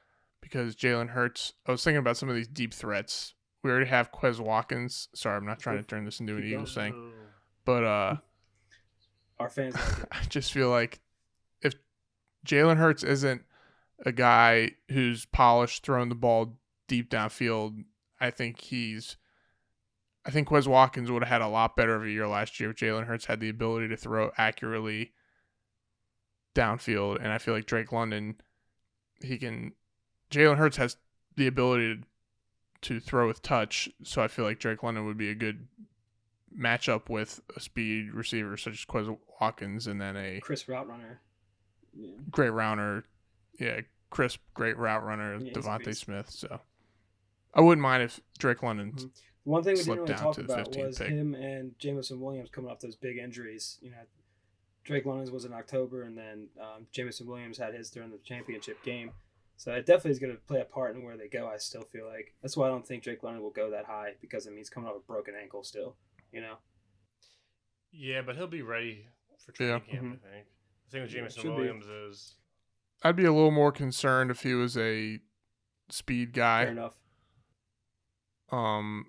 C: because Jalen Hurts, I was thinking about some of these deep threats. We already have Quez Watkins. Sorry, I'm not trying to turn this into an Eagles thing. But
B: our fans like it.
C: I just feel like if Jalen Hurts isn't a guy who's polished, throwing the ball deep downfield, I think Quez Watkins would have had a lot better of a year last year if Jalen Hurts had the ability to throw accurately downfield. And I feel like Drake London, Jalen Hurts has the ability to throw with touch, so I feel like Drake London would be a good matchup with a speed receiver such as Quez Watkins, and then a
B: crisp route runner. Yeah.
C: Great router. Yeah, crisp, great route runner, Devontae Smith. So I wouldn't mind if Drake London
B: One thing we didn't really
C: down
B: talk
C: to the
B: about
C: 15th
B: was
C: pick.
B: him and Jameson Williams coming off those big injuries. You know, Drake London's was in October, and then Jameson Williams had his during the championship game. So it definitely is going to play a part in where they go, I still feel like. That's why I don't think Drake London will go that high, because, I mean, he's coming off a broken ankle still, you know?
A: Yeah, but he'll be ready for training camp, I think. The thing with Jameson Williams is...
C: I'd be a little more concerned if he was a speed guy.
B: Fair enough.
C: And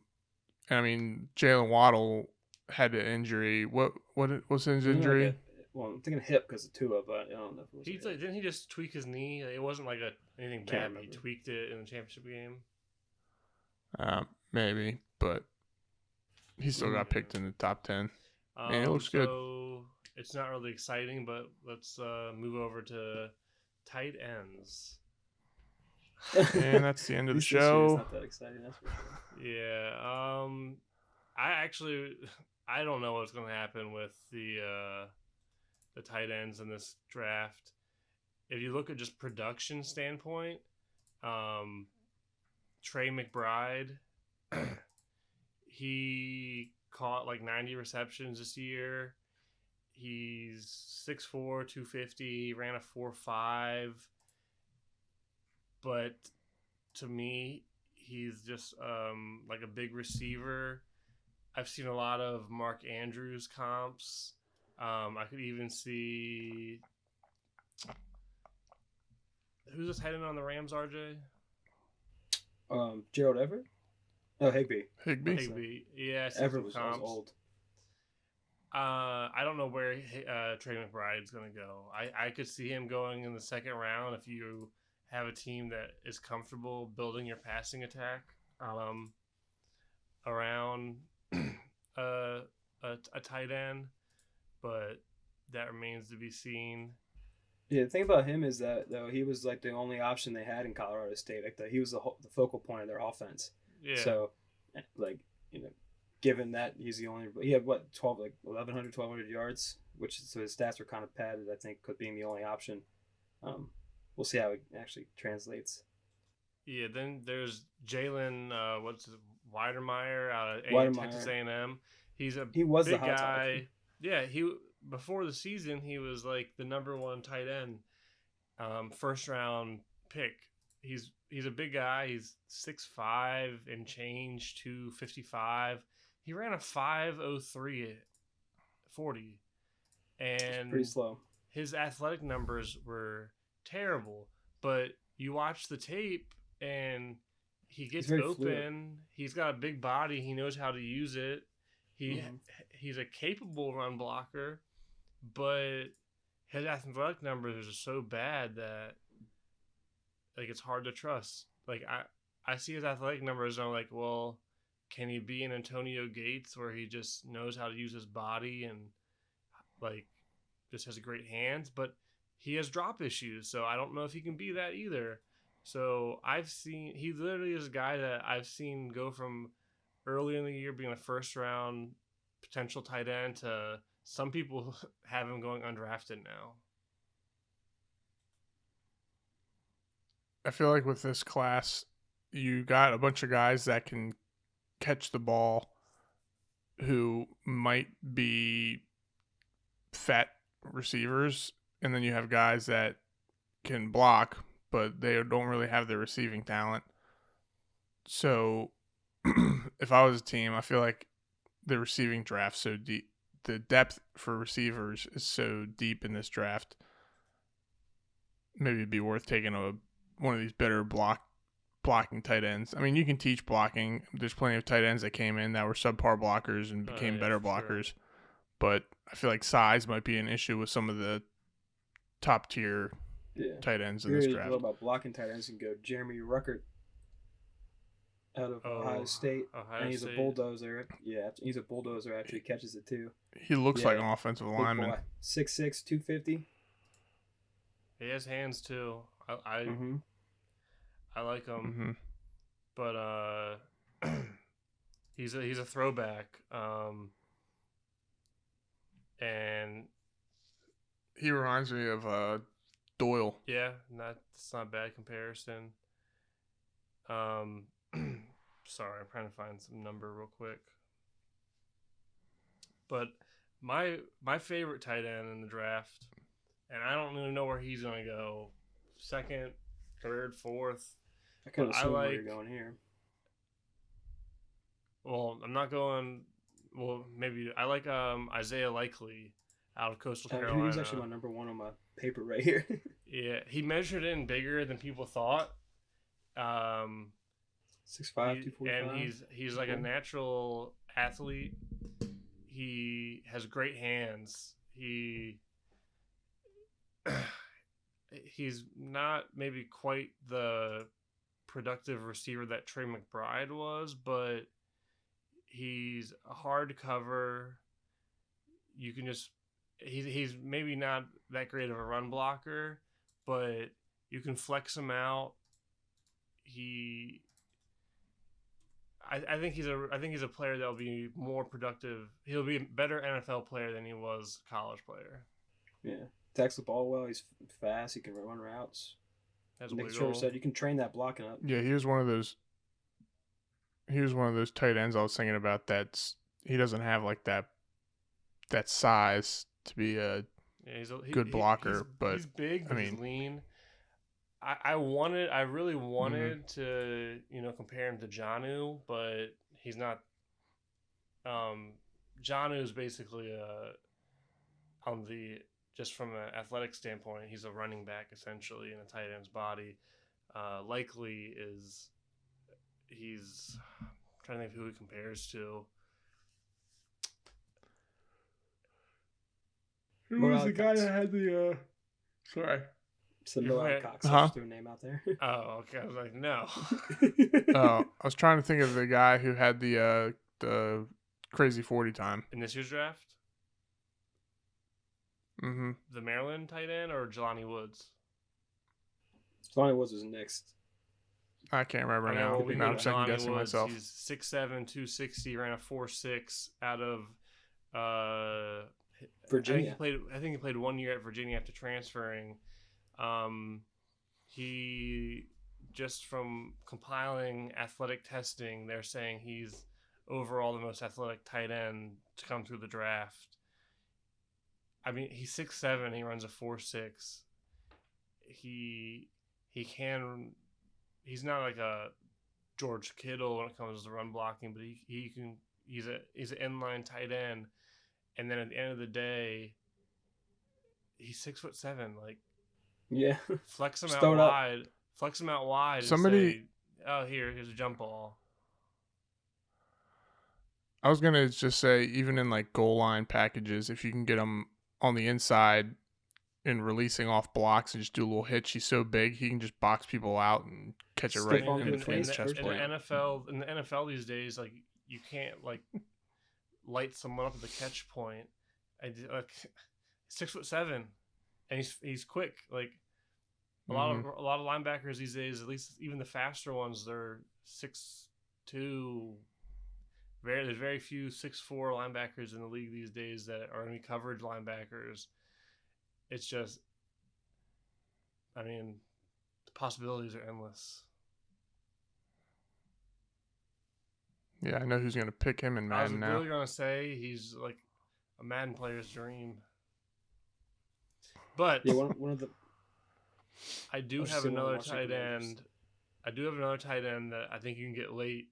C: I mean, Jalen Waddle had an injury. What was his injury?
B: Well, I'm thinking hip because of Tua, but I don't know if it was.
A: Didn't he just tweak his knee? It wasn't like anything bad. He tweaked it in the championship game.
C: Maybe, but he still got picked in the top 10. And it looks good.
A: It's not really exciting, but let's move over to tight ends.
C: And that's the end of the show.
B: It's not that exciting, that's for sure.
A: Yeah. I don't know what's going to happen with the tight ends in this draft. If you look at just production standpoint, Trey McBride, he caught like 90 receptions this year. He's 6'4", 250, ran a 4.5. But to me, he's just like a big receiver. I've seen a lot of Mark Andrews comps. I could even see... Who's the tight end on the Rams, RJ?
B: Gerald Everett? Oh, Higbee.
C: Higbee.
A: Yeah,
B: Everett was old.
A: I don't know where Trey McBride's going to go. I could see him going in the second round if you have a team that is comfortable building your passing attack around a tight end, but that remains to be seen.
B: Yeah, the thing about him is that though he was like the only option they had in Colorado State. Like he was the focal point of their offense.
A: Yeah.
B: So, like given that he's the only, he had what 12 like 1,100 yards, which so his stats were kind of padded. I think, with being the only option. We'll see how it actually translates.
A: Yeah. Then there's Jalen. What's it, Weidermeyer out of Texas A&M. He was big the guy. Yeah, before the season he was like the number 1 tight end, first round pick. He's a big guy. He's 6'5" and change, 255. He ran a 5.03 40, and
B: it's pretty slow.
A: His athletic numbers were terrible, but you watch the tape and he gets open. Fluid. He's got a big body. He knows how to use it. He's a capable run blocker, but his athletic numbers are so bad that like it's hard to trust. Like I see his athletic numbers and I'm like, well, can he be an Antonio Gates where he just knows how to use his body and like just has great hands? But he has drop issues, so I don't know if he can be that either. So he literally is a guy that I've seen go from early in the year being a first round potential tight end to some people have him going undrafted now.
C: I feel like with this class, you got a bunch of guys that can catch the ball who might be fat receivers, and then you have guys that can block, but they don't really have the receiving talent. So if I was a team, I feel like the receiving draft so deep, the depth for receivers is so deep in this draft. Maybe it'd be worth taking one of these better blocking tight ends. I mean, you can teach blocking. There's plenty of tight ends that came in that were subpar blockers and became better blockers. Sure. But I feel like size might be an issue with some of the top tier tight ends in this draft.
B: About blocking tight ends, and go Jeremy Ruckert out of Ohio State. And he's a bulldozer. Yeah, he's a bulldozer after he catches it too.
C: He looks like an offensive lineman.
B: 6'6", 250.
A: He has hands too. I like him, but he's a throwback, and
C: he reminds me of Doyle.
A: Yeah, that's not a bad comparison. Sorry, I'm trying to find some number real quick. But my favorite tight end in the draft, and I don't really know where he's gonna go. Second, third, fourth.
B: I could assume where you're going here.
A: Well, I'm not going. Well, maybe I like Isaiah Likely out of Coastal Carolina.
B: He's actually my number 1 on my paper right here.
A: Yeah, he measured in bigger than people thought.
B: 6'5", 245.
A: And he's like a natural athlete. He has great hands. He's not maybe quite the productive receiver that Trey McBride was, but he's hard to cover. You can just he's maybe not that great of a run blocker, but you can flex him out. I think he's a player that'll be more productive. He'll be a better NFL player than he was college player.
B: Yeah, attacks the ball well. He's fast. He can run routes.
A: As
B: Nick Trevor said, you can train that blocking up.
C: Yeah, he was one of those tight ends I was thinking about. He doesn't have like that size to be a good blocker, but
A: he's big. But he's lean. I really wanted to compare him to Jonnu, but he's not. Jonnu is basically just from an athletic standpoint, he's a running back essentially in a tight end's body. Likely he's I'm trying to think of who he compares to.
C: Who was the guy that had the sorry.
B: Samoa Cox. Just threw a name out there.
A: Oh, okay. I was like, no.
C: I was trying to think of the guy who had the crazy 40 time.
A: In this year's draft?
C: Mm-hmm.
A: The Maryland tight end or Jelani Woods?
B: Jelani Woods was next.
C: I can't remember
A: Okay,
C: now.
A: well, we
C: Now
A: know
C: I'm second
A: Jelani
C: guessing
A: Woods.
C: myself.
A: He's 6'7", 260, ran a 4.6 out of
B: Virginia.
A: I think he played 1 year at Virginia after transferring. He just from compiling athletic testing, they're saying he's overall the most athletic tight end to come through the draft. I mean, he's 6'7", he runs a 4.6. He's not like a George Kittle when it comes to run blocking, but he's an inline tight end. And then at the end of the day, he's 6'7". Like,
B: yeah,
A: flex him out wide. Flex him out wide.
C: Somebody,
A: and say, oh, here's a jump ball.
C: I was gonna just say, even in like goal line packages, if you can get him on the inside and releasing off blocks and just do a little hitch, he's so big he can just box people out and catch it right in between his chest plate.
A: In the NFL these days, like you can't like light someone up at the catch point. Like 6'7", and he's quick. Like a lot of linebackers these days, at least even the faster ones, they're 6'2". There's very few 6'4" linebackers in the league these days that are any coverage linebackers. It's just, I mean, the possibilities are endless.
C: Yeah, I know who's going to pick him in Madden now.
A: I was really going to say he's like a Madden player's dream. But
B: yeah, one of the.
A: I do have another tight end. I do have another tight end that I think you can get late.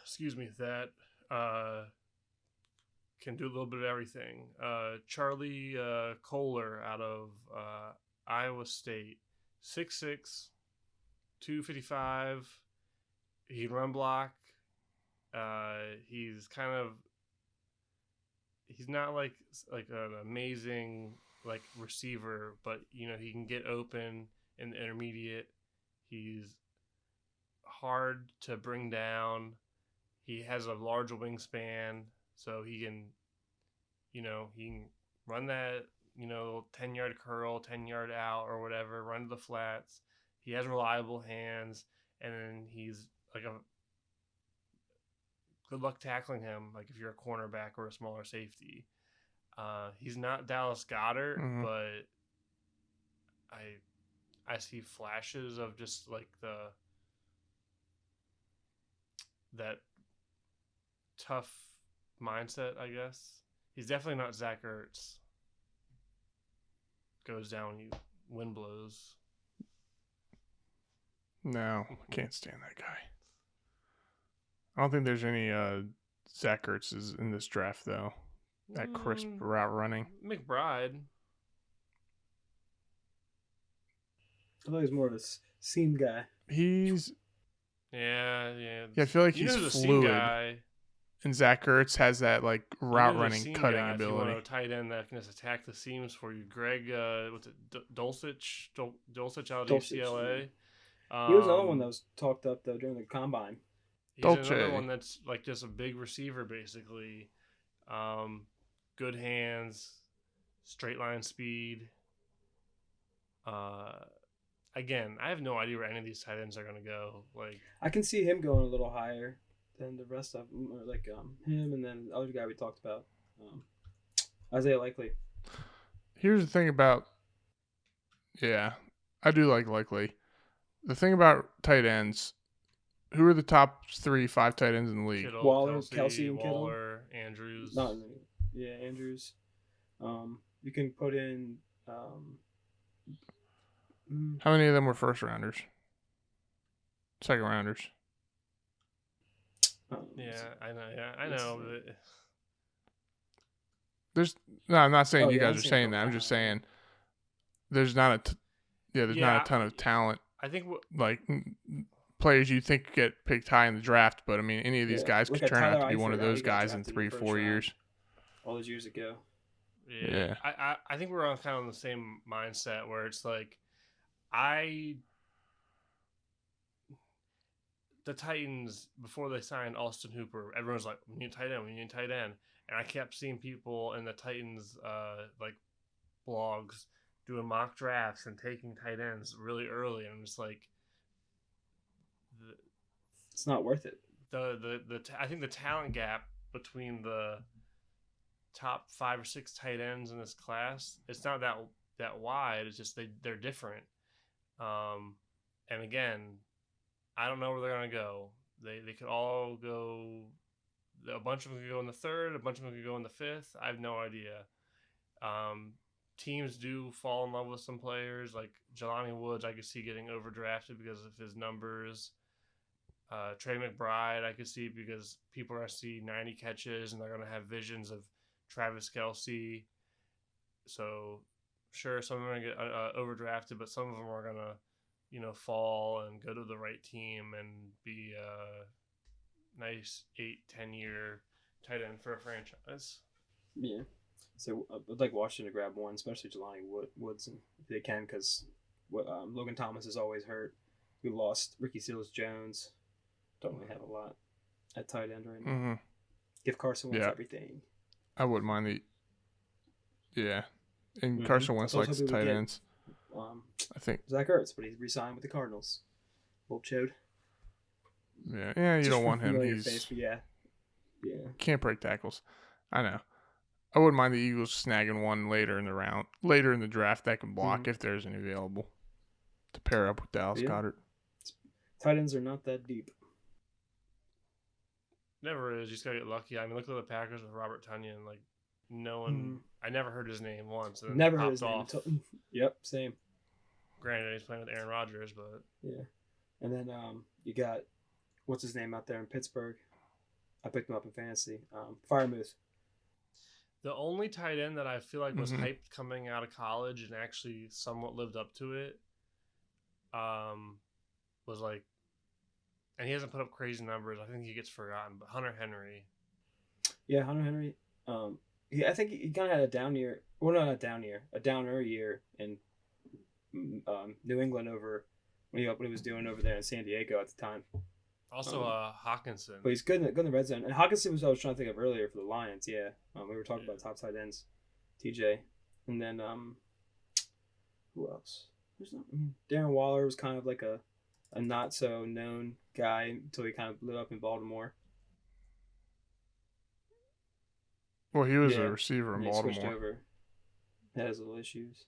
A: Excuse me, that can do a little bit of everything. Charlie Kohler out of Iowa State, 6'6", 255. He can run block. He's not like an amazing like receiver, but you know he can get open in the intermediate. He's hard to bring down. He has a large wingspan, so he can run that 10-yard curl, 10-yard out or whatever, run to the flats. He has reliable hands, and then he's like a good luck tackling him. Like if you're a cornerback or a smaller safety, he's not Dallas Goedert, but I see flashes of just like that tough mindset, I guess. He's definitely not Zach Ertz. Goes down when wind blows.
C: No, I can't stand that guy. I don't think there's any Zach Ertz's in this draft, though. That crisp route running.
A: McBride.
B: I thought he was more of a seam guy.
C: He's...
A: Yeah.
C: Yeah, I feel like he's fluid. And Zach Ertz has that like route running, cutting ability. If you want
A: a tight end that can just attack the seams for you, Greg, what's it, Dulcich out of UCLA.
B: Yeah. He was the other one that was talked up though during the combine.
A: He's another one that's like just a big receiver, basically. Good hands, straight line speed. Again, I have no idea where any of these tight ends are going to go. Like,
B: I can see him going a little higher than the rest of them, or like him and then the other guy we talked about, Isaiah Likely.
C: Here's the thing about, I do like Likely. The thing about tight ends, who are the top 3-5 tight ends in the league?
A: Kittle,
B: Waller, Kelsey, and
A: Waller,
B: Kittle.
A: Andrews.
B: Andrews. You can put in.
C: How many of them were first rounders? Second rounders?
A: I know.
C: I'm not saying you guys are saying that. I'm just saying there's not not a ton of talent.
A: I think
C: like players you think get picked high in the draft, but I mean any of these guys could turn out to be one of those guys in 3-4 years.
B: All those years ago.
C: Yeah.
A: I think we're on kind of the same mindset where it's like the Titans, before they signed Austin Hooper, everyone was like, we need a tight end, we need a tight end. And I kept seeing people in the Titans like blogs doing mock drafts and taking tight ends really early. And I'm just like,
B: it's not worth it.
A: I think the talent gap between the top 5 or 6 tight ends in this class, it's not that wide. It's just they're different. And again, I don't know where they're gonna go. They could all go. A bunch of them could go in the 3rd. A bunch of them could go in the 5th. I have no idea. Teams do fall in love with some players like Jelani Woods. I could see getting overdrafted because of his numbers. Trey McBride, I could see because people are going to see 90 catches and they're going to have visions of Travis Kelce. So, sure, some of them are going to get overdrafted, but some of them are going to, fall and go to the right team and be a nice 8-10 year tight end for a franchise.
B: Yeah. So I'd like Washington to grab one, especially Jelani Woods, if they can, because Logan Thomas is always hurt. We lost Ricky Seals-Jones. Don't really have a lot at tight end right now.
C: Mm-hmm.
B: Give Carson Wentz everything.
C: I wouldn't mind and Carson Wentz likes tight ends. I think
B: Zach Ertz, but he's re-signed with the Cardinals. Old chode.
C: Yeah, you don't want him. He's
B: yeah.
C: Can't break tackles. I know. I wouldn't mind the Eagles snagging one later in the draft that can block if there's any available to pair up with Dallas Goedert.
B: Tight ends are not that deep.
A: Never is. You just gotta get lucky. I mean, look at the Packers with Robert Tonyan. Like, no one. I never heard his name once. And
B: never heard his name. Yep, same.
A: Granted, he's playing with Aaron Rodgers, but
B: yeah. And then you got what's his name out there in Pittsburgh. I picked him up in fantasy. Firemouth.
A: The only tight end that I feel like was hyped coming out of college and actually somewhat lived up to it, was like, and he hasn't put up crazy numbers. I think he gets forgotten, but Hunter Henry. Yeah,
B: Hunter Henry. I think he kind of had a down year. Well, not a down year, a downer year in New England over when he was doing over there in San Diego at the time.
A: Also, Hawkinson.
B: But he's good in the red zone. And Hawkinson was I was trying to think of earlier for the Lions. Yeah, we were talking about top tight ends, TJ, and then who else? Darren Waller was kind of like a not so known guy until he kind of blew up in Baltimore.
C: Well, he was a receiver in Baltimore.
B: Switched over. Had his little issues.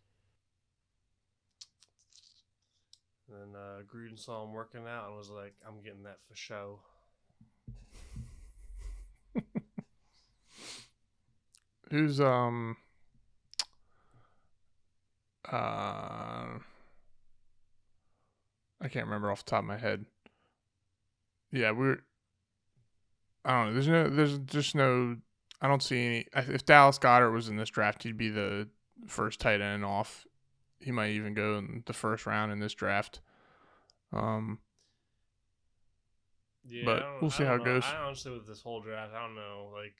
A: And Gruden saw him working out and was like, I'm getting that for show.
C: Who's I can't remember off the top of my head. Yeah, I don't know. There's just no. I don't see any. If Dallas Goedert was in this draft, he'd be the first tight end off. He might even go in the first round in this draft.
A: Yeah,
C: but we'll see how it goes.
A: I honestly, with this whole draft, I don't know. Like,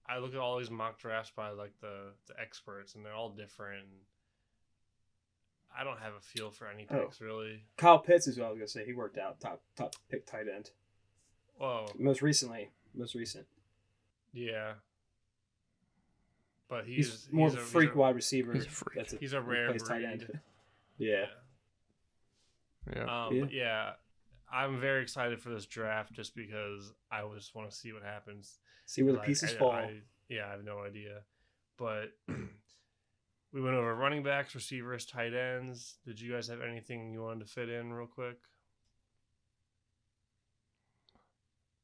A: I look at all these mock drafts by like the experts, and they're all different. I don't have a feel for any picks really.
B: Kyle Pitts is what I was gonna say. He worked out top pick tight end.
A: Whoa.
B: Most recent.
A: Yeah. But he's
B: more of a freak wide receiver.
A: He's a rare breed.
B: Tight end. Yeah.
A: Yeah. I'm very excited for this draft just because I just want to see what happens.
B: See where the pieces fall.
A: I have no idea. But we went over running backs, receivers, tight ends. Did you guys have anything you wanted to fit in real quick?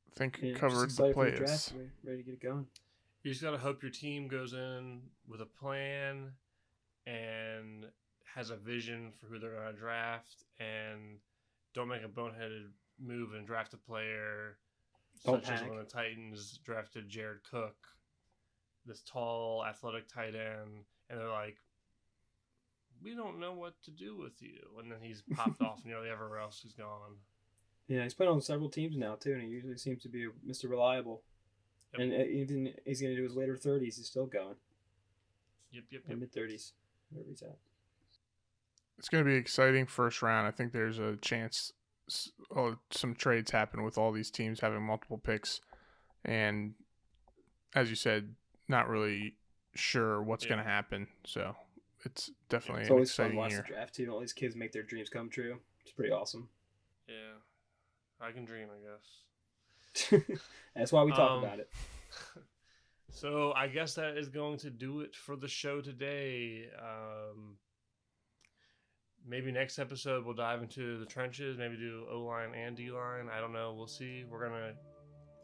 C: I think covered the players.
B: Ready to get it going.
A: You just got to hope your team goes in with a plan and has a vision for who they're going to draft, and don't make a boneheaded move and draft a player such as when the Titans drafted Jared Cook, this tall, athletic tight end, and they're like, we don't know what to do with you. And then he's popped off nearly everywhere else he's gone.
B: Yeah, he's played on several teams now, too, and he usually seems to be Mr. Reliable. Yep. And even he's going to do his later 30s, he's still going.
A: Yep.
B: Mid-30s, wherever he's at.
C: It's going to be exciting first round. I think there's a chance some trades happen with all these teams having multiple picks, and as you said, not really sure what's going to happen. So it's definitely
B: It's
C: an
B: always fun
C: exciting
B: watching
C: year.
B: the draft too. All these kids make their dreams come true. It's pretty awesome.
A: Yeah, I can dream, I guess.
B: That's why we talk about it.
A: So I guess that is going to do it for the show today. Maybe next episode we'll dive into the trenches, maybe do O-line and D-line. I don't know. We'll see. We're going to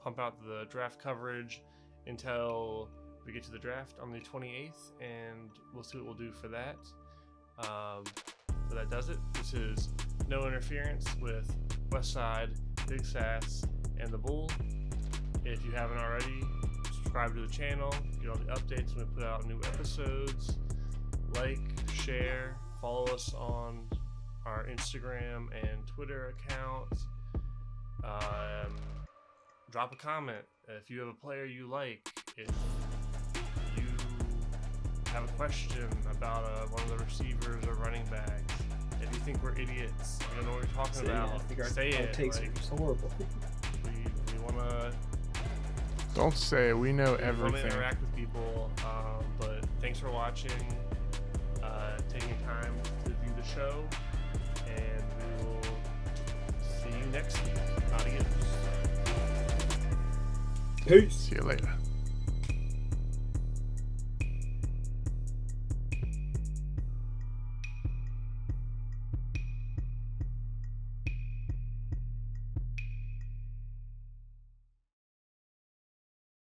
A: pump out the draft coverage until we get to the draft on the 28th, and we'll see what we'll do for that. But that does it. This is No Interference with Westside, Big Sass, and the Bull. If you haven't already, subscribe to the channel, get all the updates when we put out new episodes. Like, share, follow us on our Instagram and Twitter accounts. Drop a comment if you have a player you like. If you have a question about one of the receivers or running backs. If you think we're idiots, you don't know what we're talking about, say it.
B: Takes are horrible.
A: We want to.
C: Don't say it. We know
A: We want
C: everything.
A: to interact with people. But thanks for watching, taking time to view the show, and we will see you next week. Adios.
B: Peace.
C: See you later.